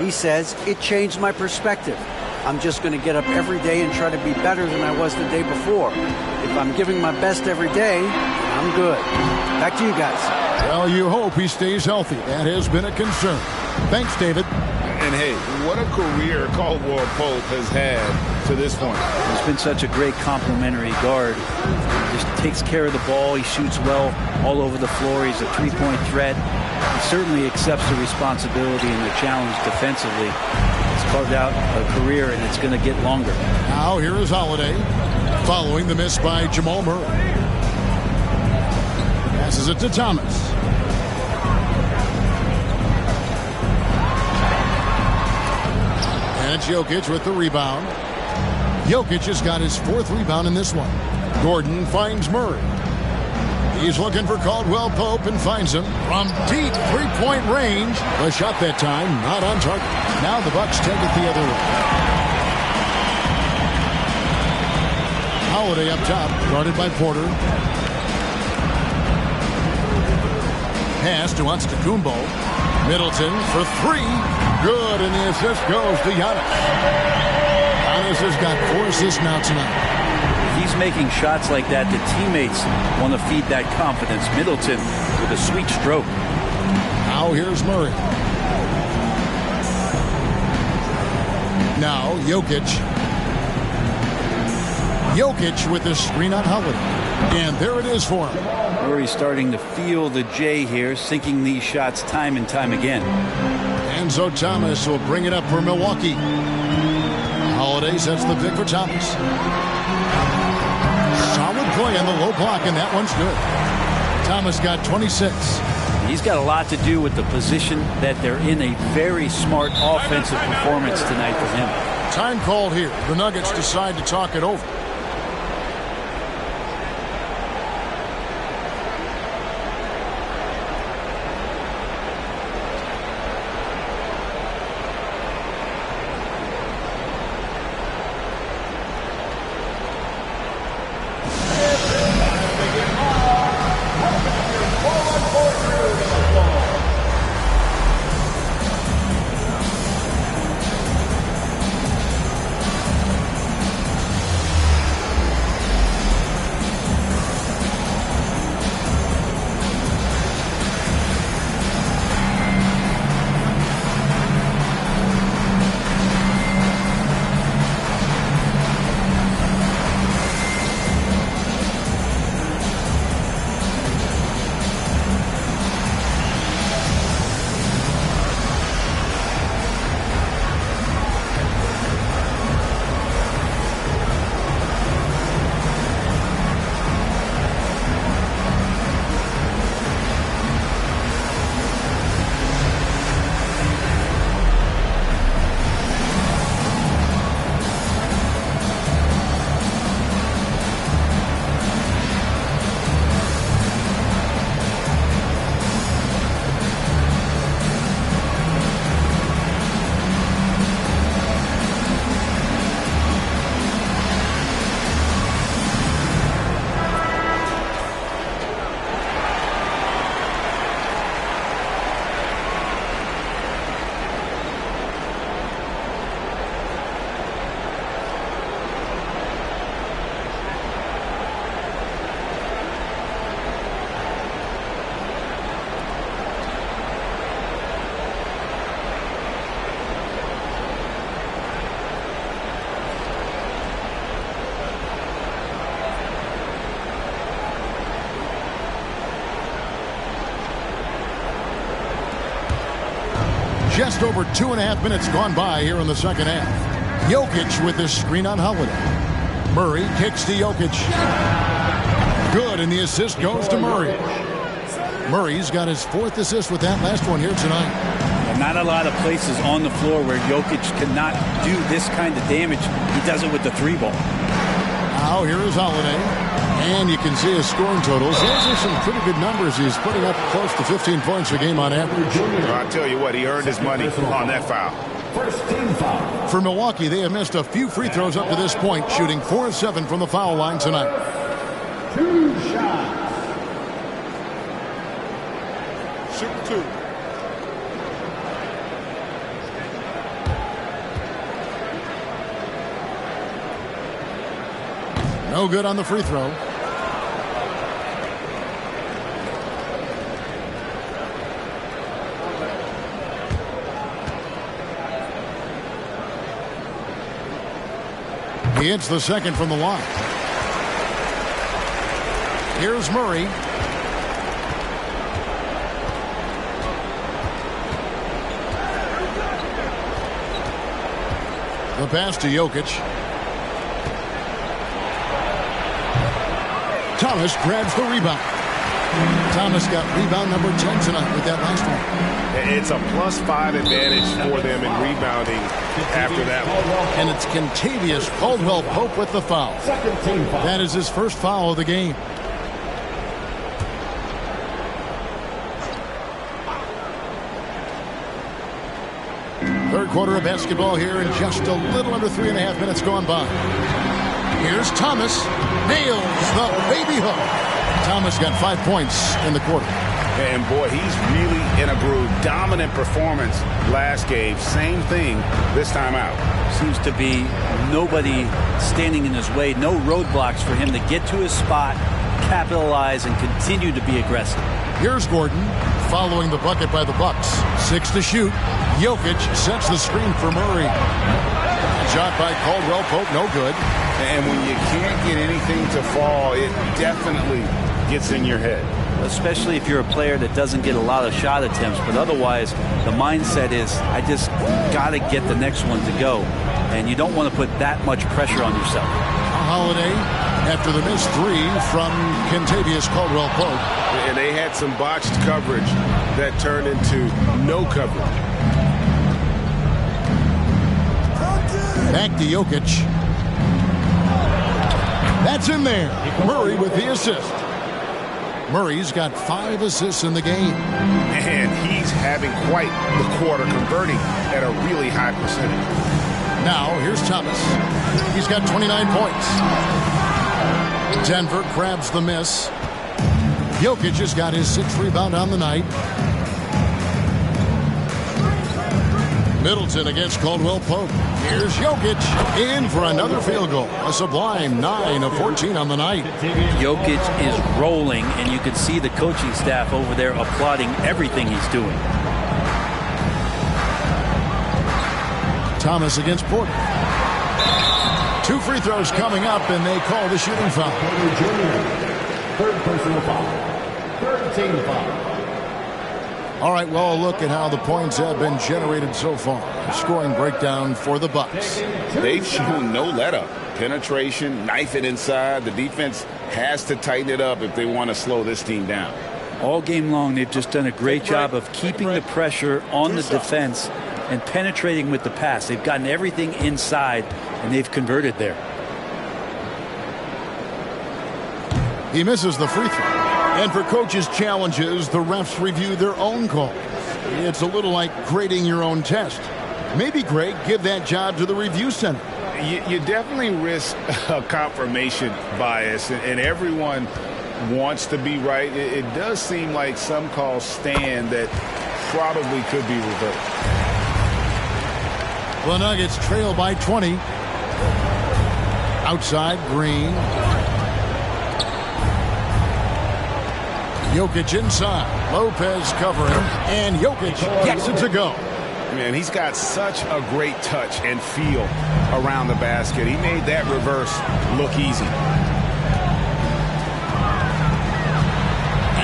B: He says, it changed my perspective. I'm just going to get up every day and try to be better than I was the day before. If I'm giving my best every day, I'm good. Back to you guys.
A: Well, you hope he stays healthy. That has been a concern. Thanks, David.
C: And hey, what a career Caldwell Pope has had to this point.
D: He's been such a great complementary guard. He just takes care of the ball. He shoots well all over the floor. He's a three-point threat. He certainly accepts the responsibility and the challenge defensively. He's carved out a career, and it's going to get longer.
A: Now here is Holiday, following the miss by Jamal Murray. Passes it to Thomas. And That's Jokic with the rebound. Jokic has got his 4th rebound in this one. Gordon finds Murray. He's looking for Caldwell Pope and finds him from deep three-point range. The shot that time not on target. Now the Bucks take it the other way. Holiday up top, guarded by Porter. Pass to Antetokounmpo. Middleton for 3. Good, and the assist goes to Giannis. Giannis has got 4 assists now tonight.
D: He's making shots like that. The teammates want to feed that confidence. Middleton with a sweet stroke.
A: Now here's Murray. Now Jokic. Jokic with the screen on Holiday. And there it is for him.
D: Murray's starting to feel the J here, sinking these shots time and time again.
A: Enzo Thomas will bring it up for Milwaukee. Holiday sets the pick for Thomas. Solid play on the low block, and that one's good. Thomas got 26.
D: He's got a lot to do with the position that they're in. A very smart offensive performance tonight for him.
A: Time called here. The Nuggets decide to talk it over. Just over 2.5 minutes gone by here in the second half. Jokic with the screen on Holiday. Murray kicks to Jokic. Good, and the assist goes to Murray. Murray's got his 4th assist with that last one here tonight.
D: Not a lot of places on the floor where Jokic cannot do this kind of damage. He does it with the 3-ball.
A: Now here is Holiday. And you can see his scoring totals. Those are some pretty good numbers. He's putting up close to 15 points a game on average.
C: I'll tell you what, he earned his money on that foul.
F: First team foul.
A: For Milwaukee, they have missed a few free throws up to this point, shooting 4 of 7 from the foul line tonight.
F: 2 shots.
J: Shoot 2.
A: No good on the free throw. He hits the second from the line. Here's Murray. The pass to Jokic. Thomas grabs the rebound. Thomas got rebound number 10 tonight with that last one.
E: It's a +5 advantage for them in rebounding after that one.
A: And it's Kentavious Caldwell-Pope with the foul. That is his first foul of the game. Third quarter of basketball here in just a little under 3.5 minutes gone by. Here's Thomas. Nails the baby hook. Thomas got 5 points in the quarter.
C: And boy, he's really in a groove. Dominant performance last game. Same thing this time out.
D: Seems to be nobody standing in his way. No roadblocks for him to get to his spot, capitalize, and continue to be aggressive.
A: Here's Gordon following the bucket by the Bucks. 6 to shoot. Jokic sets the screen for Murray. Shot by Caldwell-Pope, no good.
C: And when you can't get anything to fall, it definitely gets in your head.
D: Especially if you're a player that doesn't get a lot of shot attempts. But otherwise, the mindset is, I just got to get the next one to go. And you don't want to put that much pressure on yourself.
A: Holiday after the missed 3 from Kentavious Caldwell-Pope.
E: And they had some botched coverage that turned into no coverage.
A: Back to Jokic. That's in there. Murray with the assist. Murray's got 5 assists in the game.
C: And he's having quite the quarter, converting at a really high percentage.
A: Now, here's Thomas. He's got 29 points. Denver grabs the miss. Jokic has got his 6th rebound on the night. Middleton against Caldwell-Pope. Here's Jokic in for another field goal. A sublime 9 of 14 on the night.
D: Jokic is rolling, and you can see the coaching staff over there applauding everything he's doing.
A: Thomas against Porter. 2 free throws coming up, and they call the shooting foul.
F: Third personal foul. Third team foul.
A: All right, well, a look at how the points have been generated so far. A scoring breakdown for the Bucks.
C: They've shown no let-up. Penetration, knife it inside. The defense has to tighten it up if they want to slow this team down.
D: All game long, they've just done a great job of keeping the pressure on the defense and penetrating with the pass. They've gotten everything inside, and they've converted there.
A: He misses the free throw. And for coaches' challenges, the refs review their own calls. It's a little like grading your own test. Maybe, Greg, give that job to the review center.
C: You definitely risk a confirmation bias, and everyone wants to be right. It does seem like some calls stand that probably could be reversed.
A: The Nuggets trail by 20. Outside, Green. Jokic inside. Lopez covering, and Jokic gets it to go.
C: Man, he's got such a great touch and feel around the basket. He made that reverse look easy.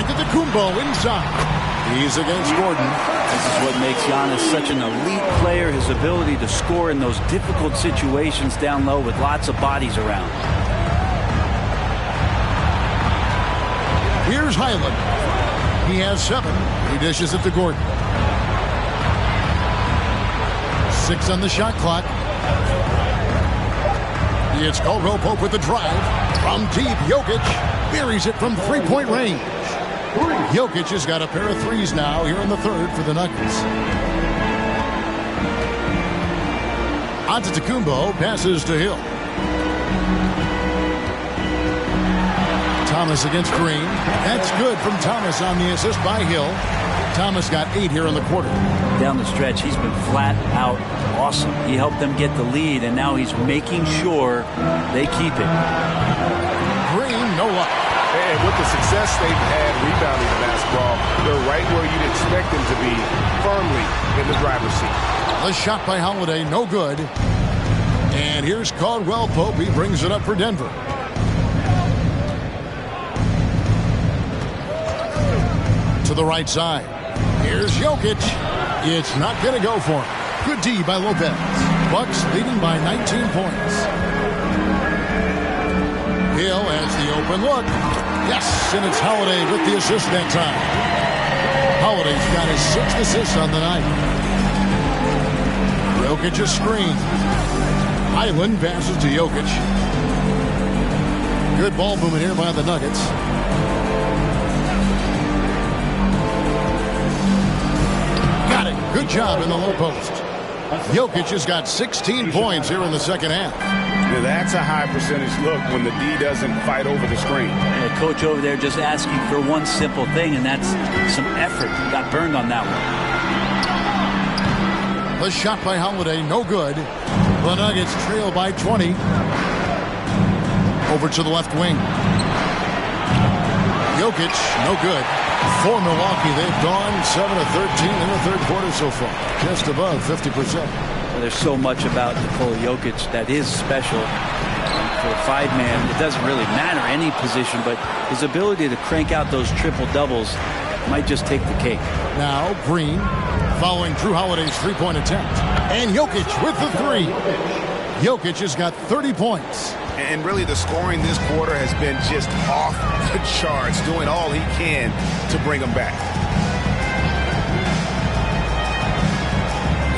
A: Antetokounmpo inside. He's against Gordon.
D: This is what makes Giannis such an elite player, his ability to score in those difficult situations down low with lots of bodies around.
A: Here's Highland. He has 7. He dishes it to Gordon. 6 on the shot clock. It's Caldwell-Pope with the drive. From deep, Jokic buries it from 3-point range. Jokic has got a pair of 3s now here in the third for the Nuggets. Antetokounmpo passes to Hill. Thomas against Green. That's good from Thomas on the assist by Hill. Thomas got 8 here in the quarter.
D: Down the stretch, he's been flat out awesome. He helped them get the lead, and now he's making sure they keep it.
A: Green, no luck.
E: And with the success they've had rebounding the basketball, they're right where you'd expect them to be, firmly in the driver's seat.
A: The shot by Holiday, no good. And here's Caldwell-Pope. He brings it up for Denver. To the right side. Here's Jokic. It's not going to go for him. Good D by Lopez. Bucks leading by 19 points. Hill has the open look. Yes, and it's Holiday with the assist that time. Holiday's got his 6th assist on the night. Jokic a screen. Highland passes to Jokic. Good ball movement here by the Nuggets. Got it. Good job in the low post. Jokic has got 16 points here in the second half.
C: Now that's a high percentage look when the D doesn't fight over the screen.
D: The coach over there just asking for one simple thing, and that's some effort. Got burned on that one.
A: The shot by Holiday, no good. The Nuggets trail by 20. Over to the left wing. Jokic, no good. For Milwaukee, they've gone 7 of 13 in the third quarter so far. Just above 50%.
D: Well, there's so much about Nikola Jokic that is special. For a 5-man, it doesn't really matter any position, but his ability to crank out those triple-doubles might just take the cake.
A: Now, Green following Drew Holiday's three-point attempt. And Jokic with the three. Jokic has got 30 points.
C: And really the scoring this quarter has been just off the charts, doing all he can to bring them back.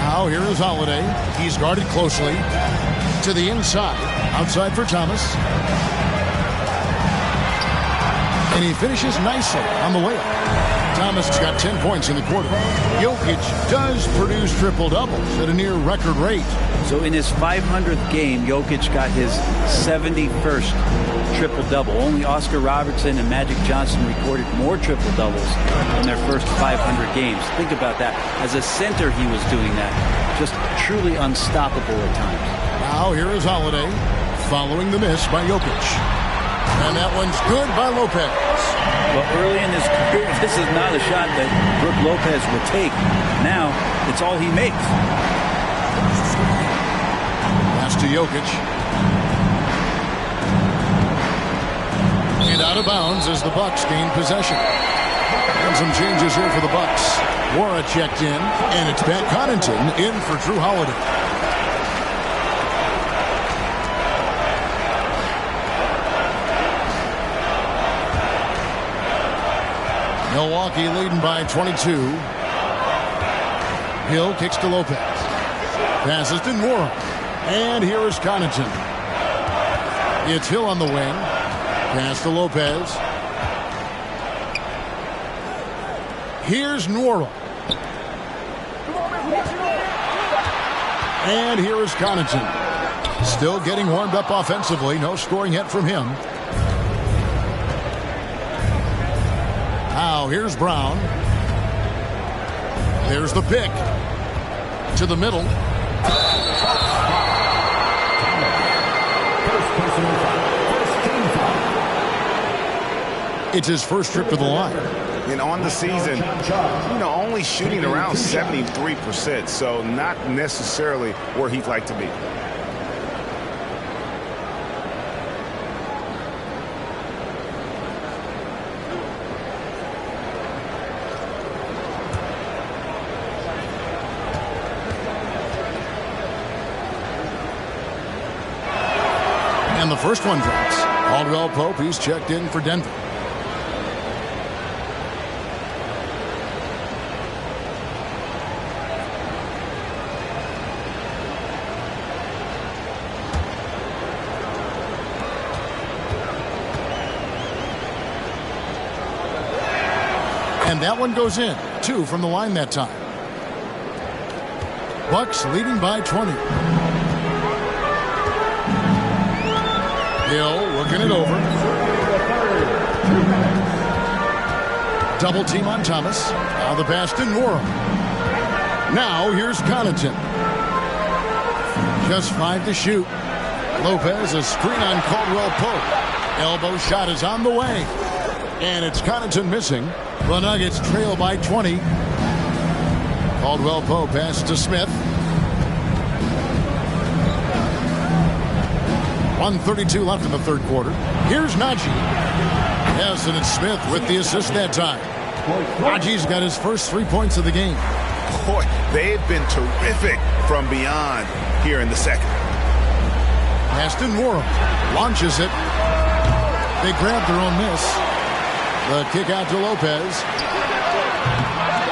A: Now here is Holiday. He's guarded closely. To the inside. Outside for Thomas. And he finishes nicely on the way up. Thomas has got 10 points in the quarter. Jokic does produce triple-doubles at a near record rate.
D: So in his 500th game, Jokic got his 71st triple-double. Only Oscar Robertson and Magic Johnson recorded more triple-doubles in their first 500 games. Think about that. As a center, he was doing that. Just truly unstoppable at times.
A: Now here is Holiday following the miss by Jokic. And that one's good by Lopez.
D: Well, early in his career, this is not a shot that Brook Lopez would take. Now, it's all he makes.
A: Pass to Jokic. And out of bounds as the Bucks gain possession. And some changes here for the Bucks. Wara checked in, and it's Pat Connaughton in for Drew Holiday. Milwaukee leading by 22. Hill kicks to Lopez. Passes to Nwora. And here is Connaughton. It's Hill on the wing. Pass to Lopez. Here's Nwora. And here is Connaughton. Still getting warmed up offensively. No scoring yet from him. Now here's Brown. There's the pick. To the middle. It's his first trip to the line.
C: And on the season, only shooting around 73%, so not necessarily where he'd like to be.
A: And the first one drops. Caldwell Pope, he's checked in for Denver. And that one goes in. 2 from the line that time. Bucks leading by 20. Hill working it over. Double team on Thomas. Now the pass to Nwora. Now here's Connaughton. Just 5 to shoot. Lopez, a screen on Caldwell Pope. Elbow shot is on the way. And it's Connaughton missing. The Nuggets trail by 20. Caldwell Pope pass to Smith. 1:32 left in the third quarter. Here's Najee. Yes, and it's Smith with the assist that time. Najee's got his first 3 points of the game.
C: Boy, they've been terrific from beyond here in the second.
A: Pass to Nwora. Launches it. They grab their own miss. The kick out to Lopez.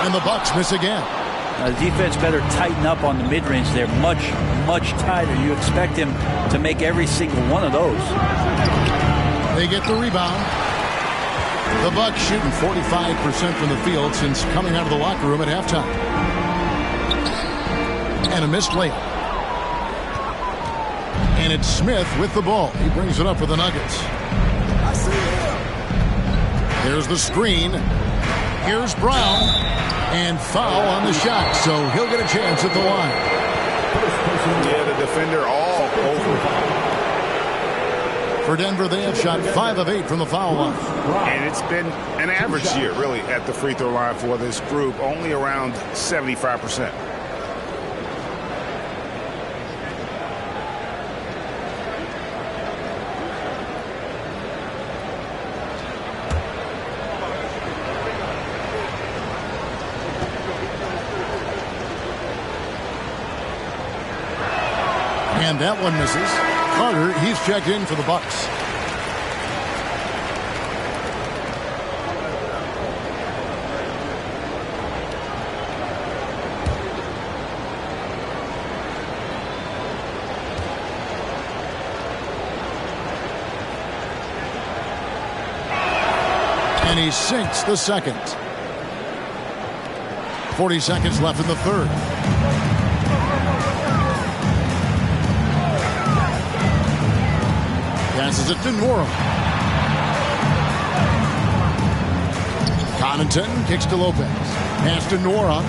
A: And the Bucks miss again.
D: The defense better tighten up on the mid-range there. Much, much tighter. You expect him to make every single one of those.
A: They get the rebound. The Bucks shooting 45% from the field since coming out of the locker room at halftime. And a missed layup. And it's Smith with the ball. He brings it up for the Nuggets. There's the screen. Here's Brown. And foul on the shot, so he'll get a chance at the line.
C: Yeah, the defender all over.
A: For Denver, they have shot 5 of 8 from the foul line.
C: And it's been an average year, really, at the free throw line for this group, only around 75%.
A: And that one misses. Carter, he's checked in for the Bucks. And he sinks the second. 40 seconds left in the third. Passes it to Nora. Connaughton kicks to Lopez. Pass to Nora.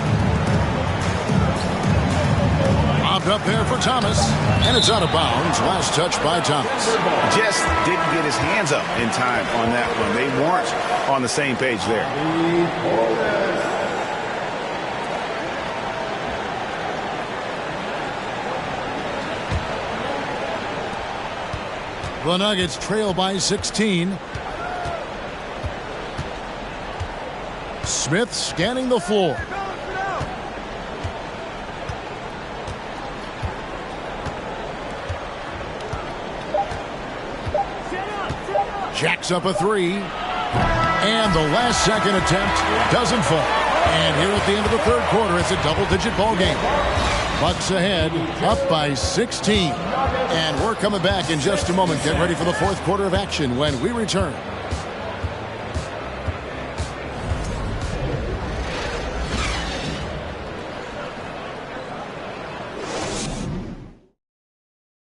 A: Bobbed up there for Thomas. And it's out of bounds. Last touch by Thomas.
C: Just didn't get his hands up in time on that one. They weren't on the same page there.
A: The Nuggets trail by 16. Smith scanning the floor. Jacks up a three. And the last second attempt doesn't fall. And here at the end of the third quarter, it's a double-digit ball game. Bucks ahead, up by 16. And we're coming back in just a moment. Get ready for the fourth quarter of action when we return.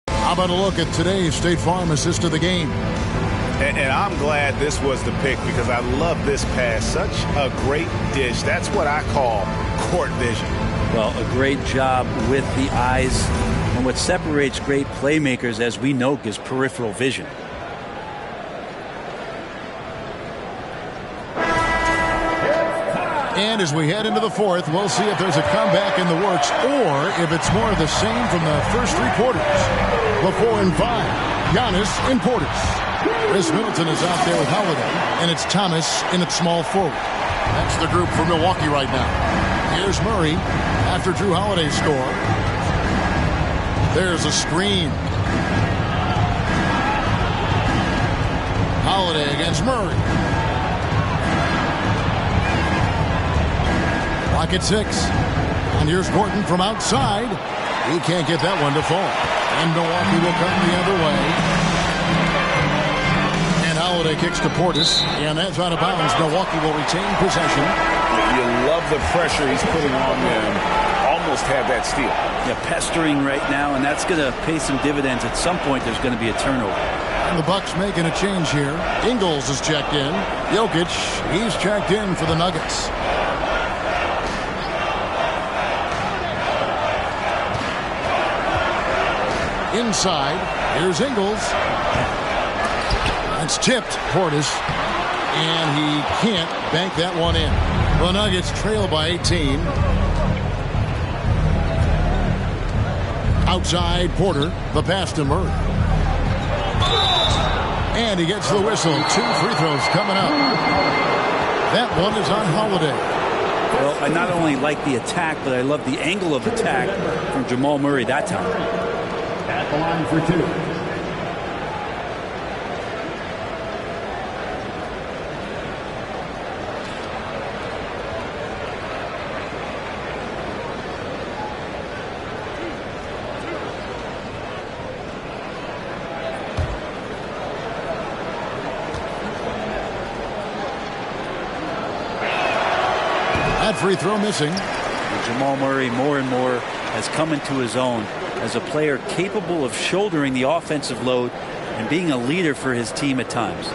A: How about a look at today's State Farm assist of the game?
C: And I'm glad this was the pick because I love this pass. Such a great dish. That's what I call court vision.
D: Well, a great job with the eyes. And what separates great playmakers, as we know, is peripheral vision.
A: And as we head into the fourth, we'll see if there's a comeback in the works or if it's more of the same from the first three quarters. The 4 and 5, Giannis and Portis. Chris Middleton is out there with Holiday, and it's Thomas in at small forward. That's the group for Milwaukee right now. Here's Murray after Drew Holiday score. There's a screen. Holiday against Murray. Clock at 6. And here's Gordon from outside. He can't get that one to fall. And Milwaukee will come the other way. And Holiday kicks to Portis. And that's out of bounds. Milwaukee will retain possession.
C: You love the pressure he's putting on them. Almost had that steal.
D: Yeah, pestering right now, and that's going to pay some dividends. At some point, there's going to be a turnover.
A: And the Bucks making a change here. Ingles is checked in. Jokic, he's checked in for the Nuggets. Inside, here's Ingles. It's tipped, Portis. And he can't bank that one in. The Nuggets trail by 18. Outside, Porter. The pass to Murray. And he gets the whistle. 2 free throws coming up. That one is on Holiday.
D: Well, I not only like the attack, but I love the angle of attack from Jamal Murray that time.
F: At the line for 2.
A: free throw missing.
D: And Jamal Murray more and more has come into his own as a player capable of shouldering the offensive load and being a leader for his team at times.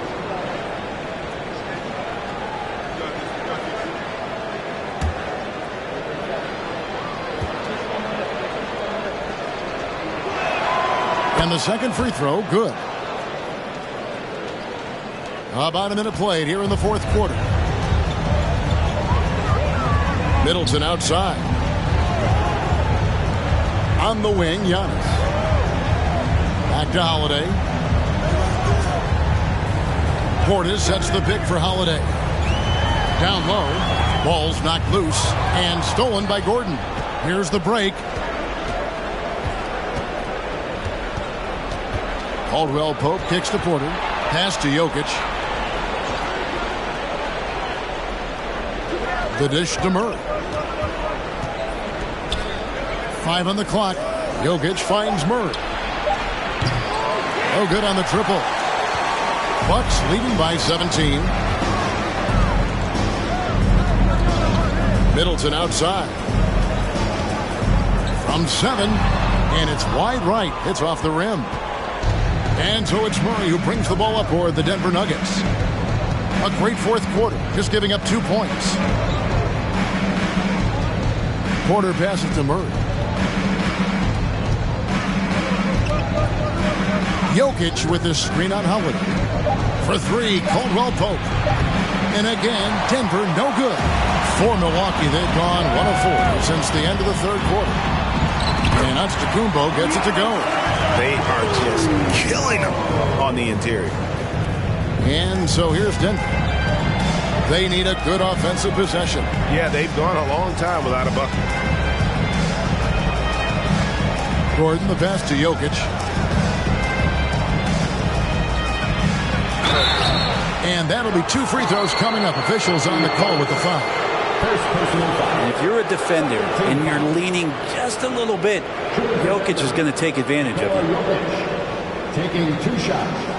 A: And the second free throw, good. About a minute played here in the fourth quarter. Middleton outside. On the wing, Giannis. Back to Holiday. Portis sets the pick for Holiday. Down low. Ball's knocked loose and stolen by Gordon. Here's the break. Caldwell Pope kicks to Porter. Pass to Jokic. The dish to Murray. 5 on the clock. Jokic finds Murray. No good on the triple. Bucks leading by 17. Middleton outside. From 7. And it's wide right. It's off the rim. And so it's Murray who brings the ball up for the Denver Nuggets. A great fourth quarter, just giving up 2 points. Porter passes to Murray. Jokic with the screen on Holiday. For 3, Caldwell Pope. And again, Denver no good. For Milwaukee, they've gone 1 of 4 since the end of the third quarter. And Antetokounmpo gets it to go.
C: They are just killing them on the interior.
A: And so here's Denver. They need a good offensive possession.
E: Yeah, they've gone a long time without a bucket.
A: Gordon, the pass to Jokic. And that'll be 2 free throws coming up. Officials on the call with the foul.
D: And if you're a defender and you're leaning just a little bit, Jokic is going to take advantage of it.
F: Taking 2 shots.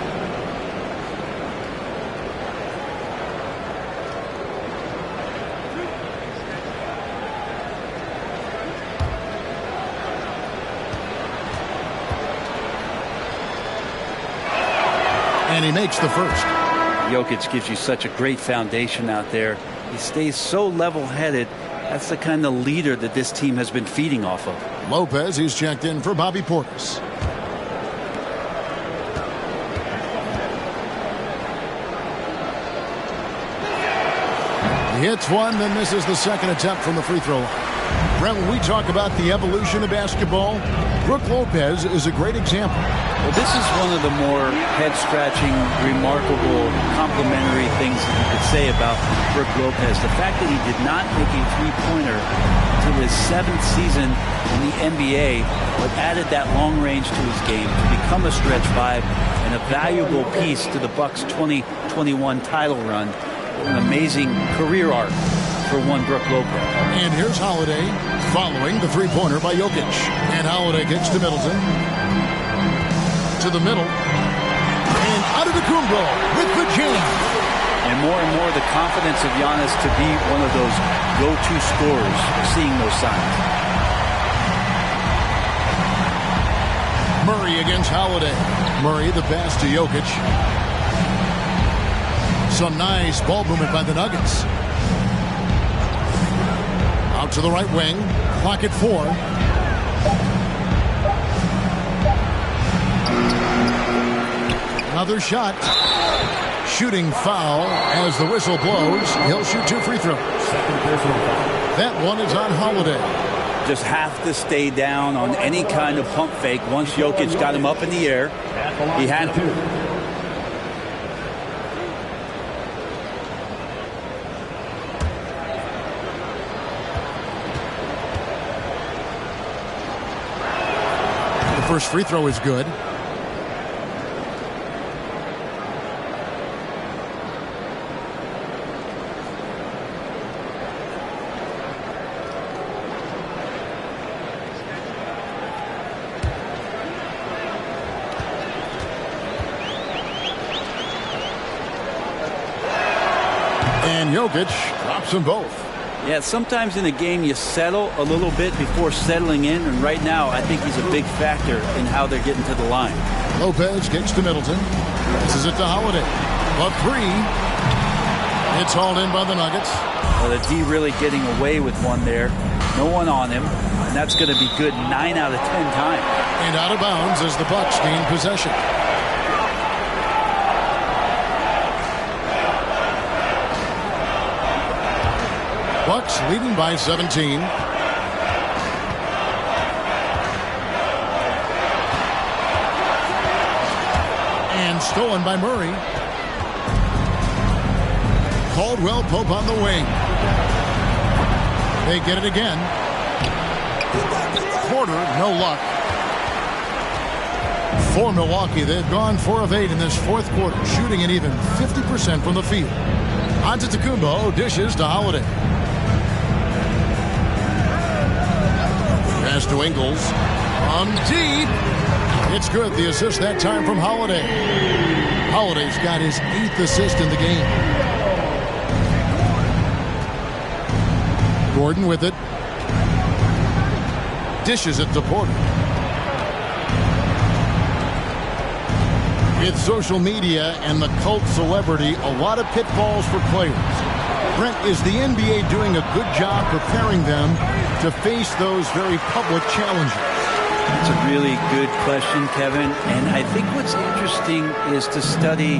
A: And he makes the first.
D: Jokic gives you such a great foundation out there. He stays so level-headed. That's the kind of leader that this team has been feeding off of.
A: Lopez, he's checked in for Bobby Portis. He hits one, then misses the second attempt from the free throw line. Brent, when we talk about the evolution of basketball, Brook Lopez is a great example.
D: Well, this is one of the more head-scratching, remarkable, complimentary things that you could say about Brook Lopez. The fact that he did not make a three-pointer until his 7th season in the NBA, but added that long range to his game to become a stretch 5 and a valuable piece to the Bucks' 2021 title run. An amazing career arc for one Brook Lopez.
A: And here's Holiday following the three-pointer by Jokic. And Holiday kicks to Middleton. To the middle. And Antetokounmpo with the jam.
D: And more the confidence of Giannis to be one of those go-to scorers, seeing those signs.
A: Murray against Holiday. Murray the pass to Jokic. Some nice ball movement by the Nuggets. Out to the right wing. Clock at 4. Another shot. Shooting foul as the whistle blows. He'll shoot 2 free throws. That one is on Holiday.
D: Just have to stay down on any kind of pump fake. Once Jokic got him up in the air, he had him.
A: First free throw is good. And Jokic drops them both.
D: Yeah, sometimes in a game you settle a little bit before settling in, and right now I think he's a big factor in how they're getting to the line.
A: Lopez kicks to Middleton. Passes it to Holiday. A three. It's hauled in by the Nuggets.
D: Well, the D really getting away with one there. No one on him, and that's going to be good 9 out of 10 times.
A: And out of bounds as the Bucks gain possession. Bucks leading by 17. And stolen by Murray. Caldwell Pope on the wing. They get it again. Porter, no luck. For Milwaukee, they've gone 4 of 8 in this fourth quarter, shooting an even 50% from the field. Antetokounmpo dishes to Holiday. Pass to Ingles. From deep. It's good. The assist that time from Holiday. Holiday's got his 8th assist in the game. Gordon with it. Dishes it to Porter. With social media and the cult celebrity, a lot of pitfalls for players. Brent, is the NBA doing a good job preparing them to face those very public challenges?
D: It's a really good question, Kevin. And I think what's interesting is to study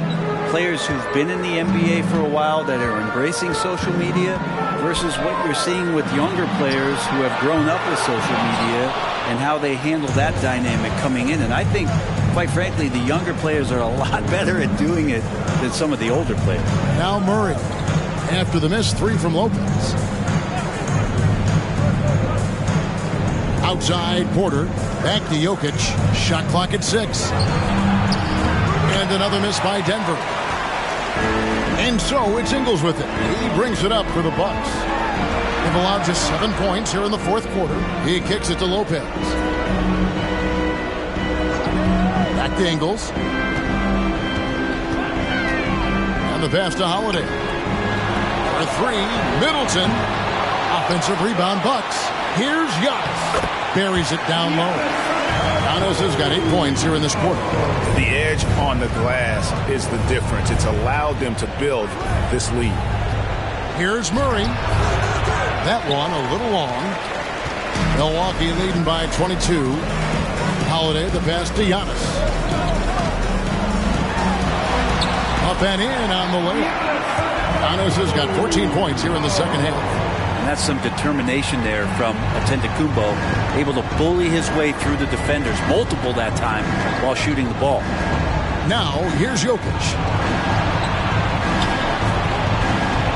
D: players who've been in the NBA for a while that are embracing social media versus what you're seeing with younger players who have grown up with social media and how they handle that dynamic coming in. And I think, quite frankly, the younger players are a lot better at doing it than some of the older players.
A: Now Murray, after the missed 3 from Lopez. Outside Porter, back to Jokic, shot clock at 6. And another miss by Denver. And so it's Ingles with it. He brings it up for the Bucks. They've allowed just 7 points here in the fourth quarter. He kicks it to Lopez. Back to Ingles. And the pass to Holiday. For 3, Middleton. Offensive rebound, Bucks. Here's Giannis. Buries it down low. Giannis has got 8 points here in this quarter.
C: The edge on the glass is the difference. It's allowed them to build this lead.
A: Here's Murray. That one a little long. Milwaukee leading by 22. Holiday, the pass to Giannis. Up and in on the way. Giannis has got 14 points here in the second half.
D: And that's some determination there from Antetokounmpo, able to bully his way through the defenders, multiple that time, while shooting the ball.
A: Now, here's Jokic.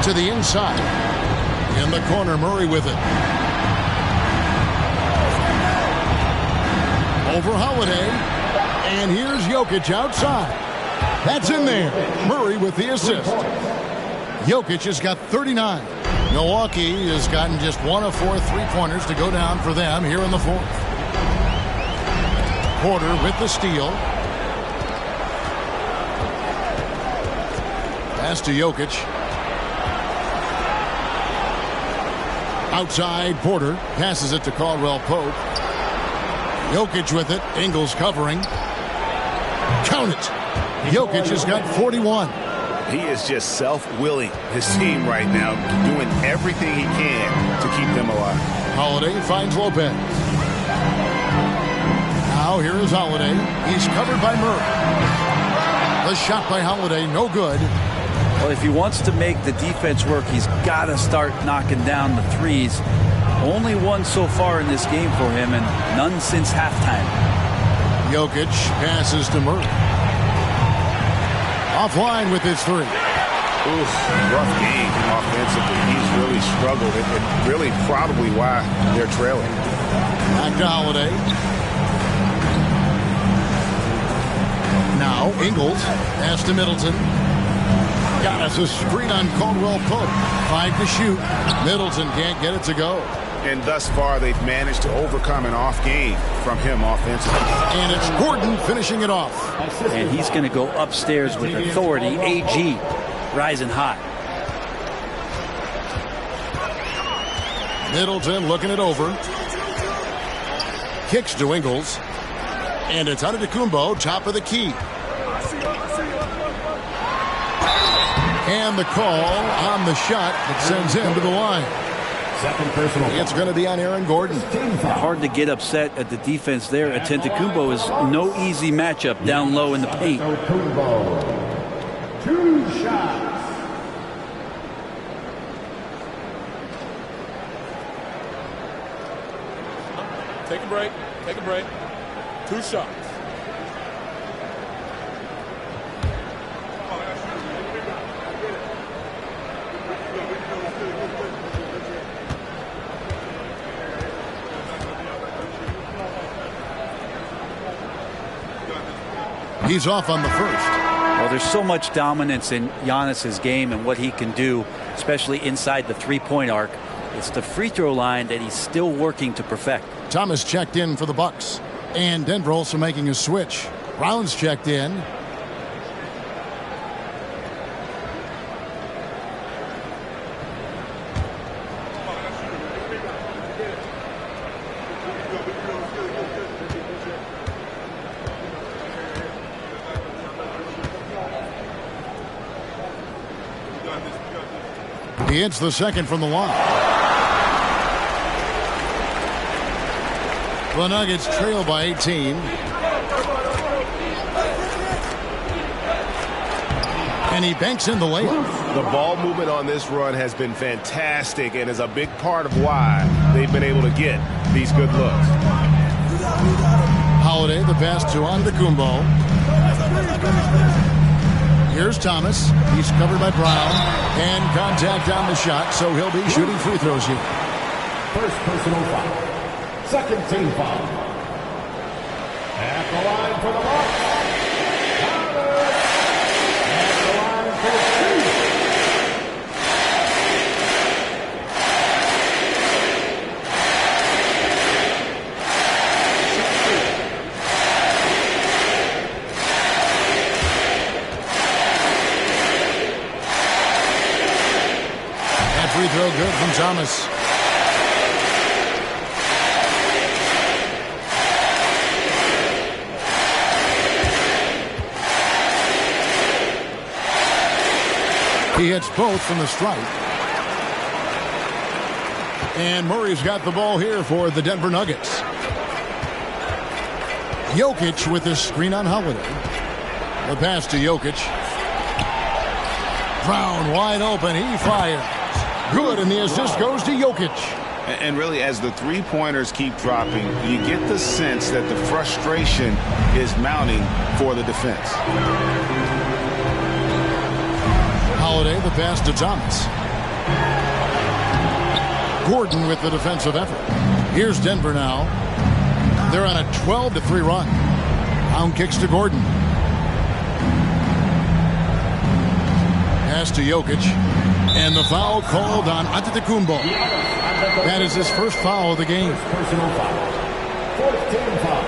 A: To the inside. In the corner, Murray with it. Over Holiday. And here's Jokic outside. That's in there. Murray with the assist. Jokic has got 39. Milwaukee has gotten just 1 of 4 3-pointers to go down for them here in the fourth. Porter with the steal. Pass to Jokic. Outside, Porter passes it to Caldwell Pope. Jokic with it. Ingles covering. Count it. Jokic has got 41.
C: He is just self-willing his team right now, doing everything he can to keep them alive.
A: Holiday finds Lopez. Now here is Holiday. He's covered by Murray. The shot by Holiday, no good.
D: Well, if he wants to make the defense work, he's got to start knocking down the threes. Only one so far in this game for him, and none since halftime.
A: Jokic passes to Murray. Offline with his 3.
C: Rough game offensively. He's really struggled, and really probably why they're trailing.
A: Back to Holiday. Now Ingles pass to Middleton. Giannis a screen on Caldwell Pope. 5 to shoot. Middleton can't get it to go.
C: And thus far, they've managed to overcome an off game from him offensively.
A: And it's Gordon finishing it off.
D: And he's going to go upstairs with authority. AG rising hot.
A: Middleton looking it over. Kicks to Ingles. And it's Antetokounmpo, top of the key. And the call on the shot that sends him to the line.
F: Second personal.
A: It's going to be on Aaron Gordon.
D: Hard to get upset at the defense there. Antetokounmpo is no easy matchup down low in the paint.
F: 2 shots.
K: Take a break. Take a break. 2 shots.
A: He's off on the first.
D: Well, there's so much dominance in Giannis's game and what he can do, especially inside the three-point arc. It's the free throw line that he's still working to perfect.
A: Thomas checked in for the Bucks. And Denver also making a switch. Brown's checked in. He hits the second from the line. The Nuggets trail by 18. And he banks in the layup.
E: The ball movement on this run has been fantastic and is a big part of why they've been able to get these good looks.
A: Holiday, the pass to Antetokounmpo. Here's Thomas. He's covered by Brown. And contact on the shot, so he'll be shooting free throws here.
F: First personal foul. Second team foul. At the line for the Bucks. At the line for the Chiefs.
A: That free throw good from Thomas. He hits both from the stripe. And Murray's got the ball here for the Denver Nuggets. Jokic with the screen on Holiday. The pass to Jokic. Brown wide open. He fires. Good, and the assist goes to Jokic.
C: And really, as the three-pointers keep dropping, you get the sense that the frustration is mounting for the defense.
A: Holiday, the pass to Thomas. Gordon with the defensive effort. Here's Denver now. They're on a 12-3 run. Brown kicks to Gordon. Pass to Jokic. And the foul called on Antetokounmpo. That is his first foul of the game.
F: Personal foul. Fourth team foul.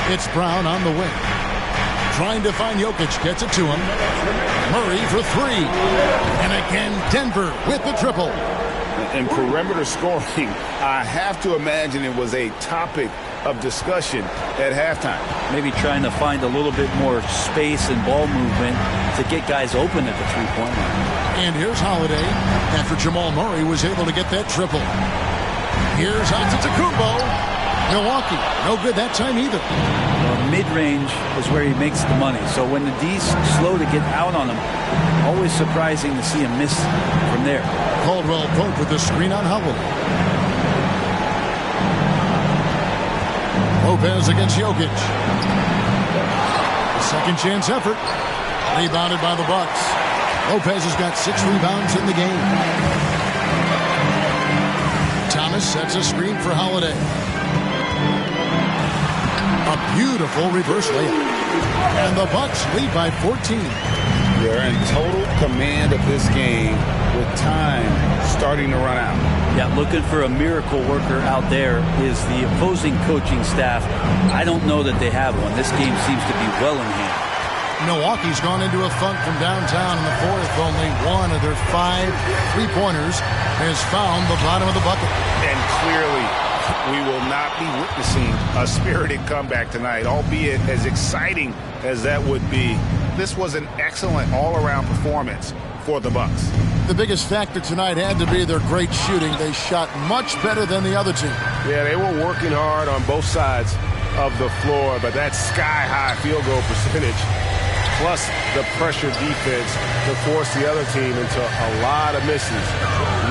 A: It's Brown on the wing. Trying to find Jokic. Gets it to him. Murray for three. And again, Denver with the triple.
C: In perimeter scoring, I have to imagine it was a topic of discussion at halftime.
D: Maybe trying to find a little bit more space and ball movement to get guys open at the three-point line.
A: And here's Holiday after Jamal Murray was able to get that triple. Here's Antetokounmpo. Milwaukee, no good that time either.
D: Mid-range is where he makes the money. So when the D's slow to get out on him, always surprising to see him miss from there.
A: Caldwell Pope with the screen on Howell. Lopez against Jokic. Second chance effort. Rebounded by the Bucks. Lopez has got 6 rebounds in the game. Thomas sets a screen for Holiday. A beautiful reverse layup. And the Bucks lead by 14.
C: They're in total command of this game with time starting to run out.
D: Yeah, looking for a miracle worker out there is the opposing coaching staff. I don't know that they have one. This game seems to be well in hand.
A: Milwaukee's gone into a funk from downtown in the fourth. Only one of their 5 3-pointers has found the bottom of the bucket.
C: And clearly, we will not be witnessing a spirited comeback tonight, albeit as exciting as that would be. This was an excellent all-around performance for the Bucks.
A: The biggest factor tonight had to be their great shooting. They shot much better than the other team.
E: Yeah, they were working hard on both sides of the floor, but that sky-high field goal percentage plus the pressure defense to force the other team into a lot of misses.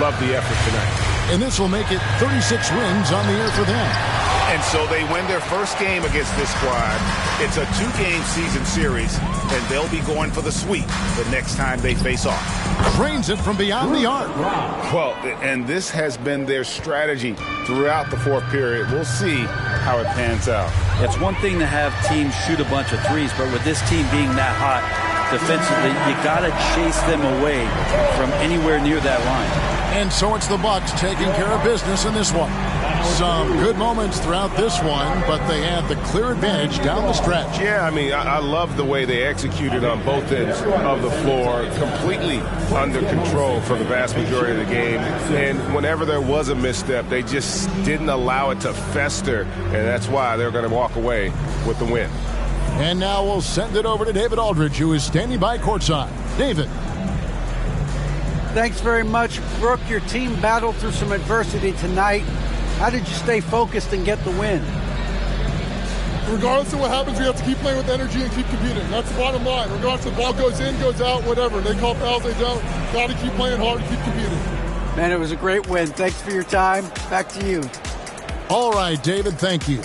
E: Love the effort tonight.
A: And this will make it 36 wins on the year for them.
C: And so they win their first game against this squad. It's a 2-game season series, and they'll be going for the sweep the next time they face off.
A: Drains it from beyond the arc.
C: Well, and this has been their strategy throughout the fourth period. We'll see how it pans out.
D: It's one thing to have teams shoot a bunch of threes, but with this team being that hot defensively, you got to chase them away from anywhere near that line.
A: And so it's the Bucks taking care of business in this one. Some good moments throughout this one, but they have the clear advantage down the stretch.
E: Yeah, I mean, I love the way they executed on both ends of the floor, completely under control for the vast majority of the game. And whenever there was a misstep, they just didn't allow it to fester, and that's why they're going to walk away with the win.
A: And now we'll send it over to David Aldridge, who is standing by courtside. David.
B: Thanks very much, Brooke. Your team battled through some adversity tonight. How did you stay focused and get the win?
K: Regardless of what happens, we have to keep playing with energy and keep competing. That's the bottom line. Regardless if the ball goes in, goes out, whatever. They call fouls, they don't. Got to keep playing hard and keep competing.
B: Man, it was a great win. Thanks for your time. Back to you.
A: All right, David, thank you.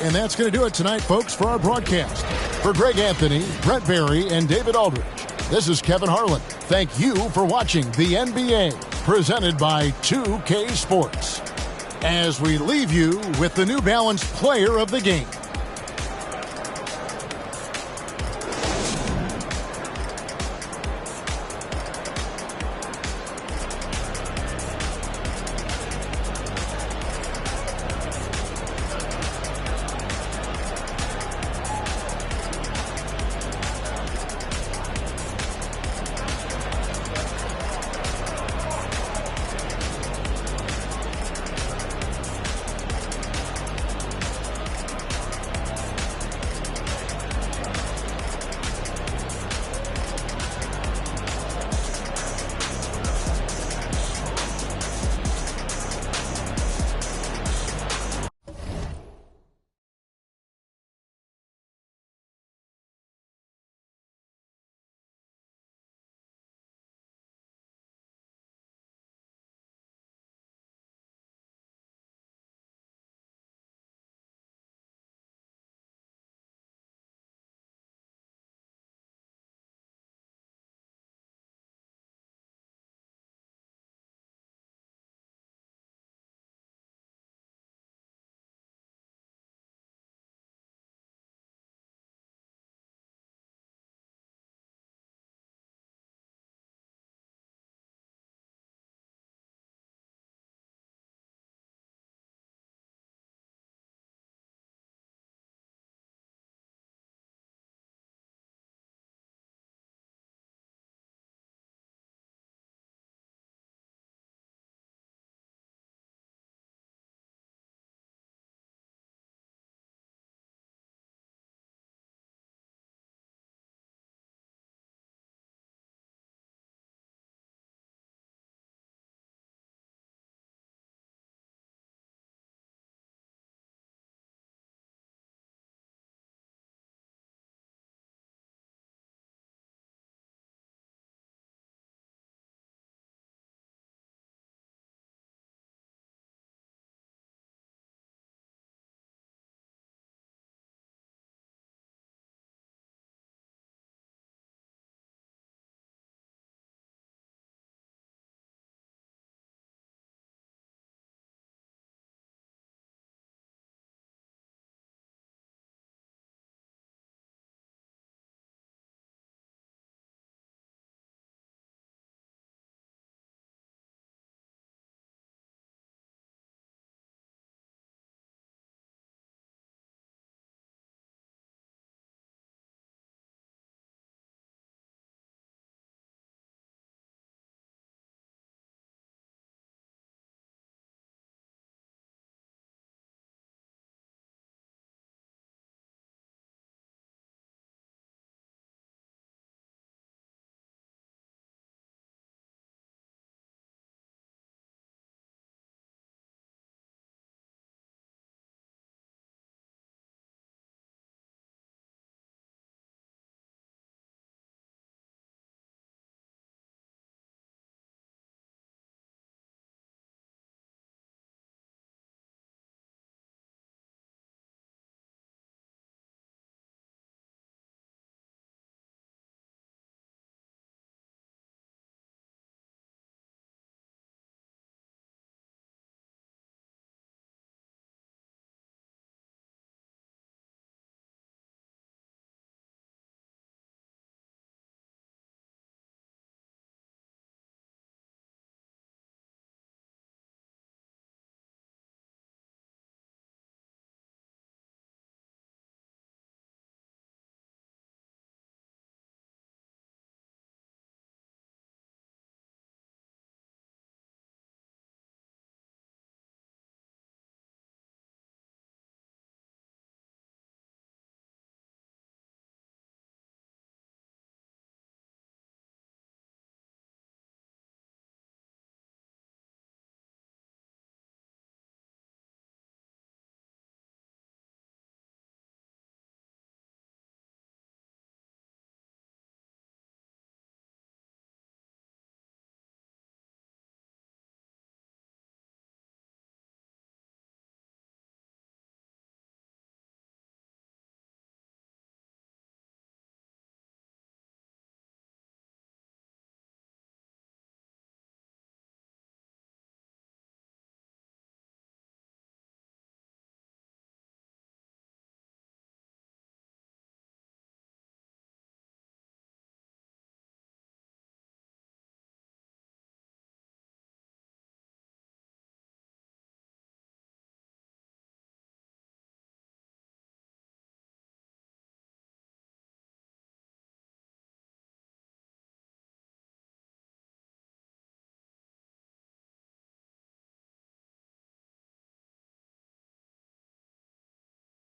A: And that's going to do it tonight, folks, for our broadcast. For Greg Anthony, Brent Barry, and David Aldridge, this is Kevin Harlan. Thank you for watching the NBA, presented by 2K Sports. As we leave you with the New Balance Player of the Game.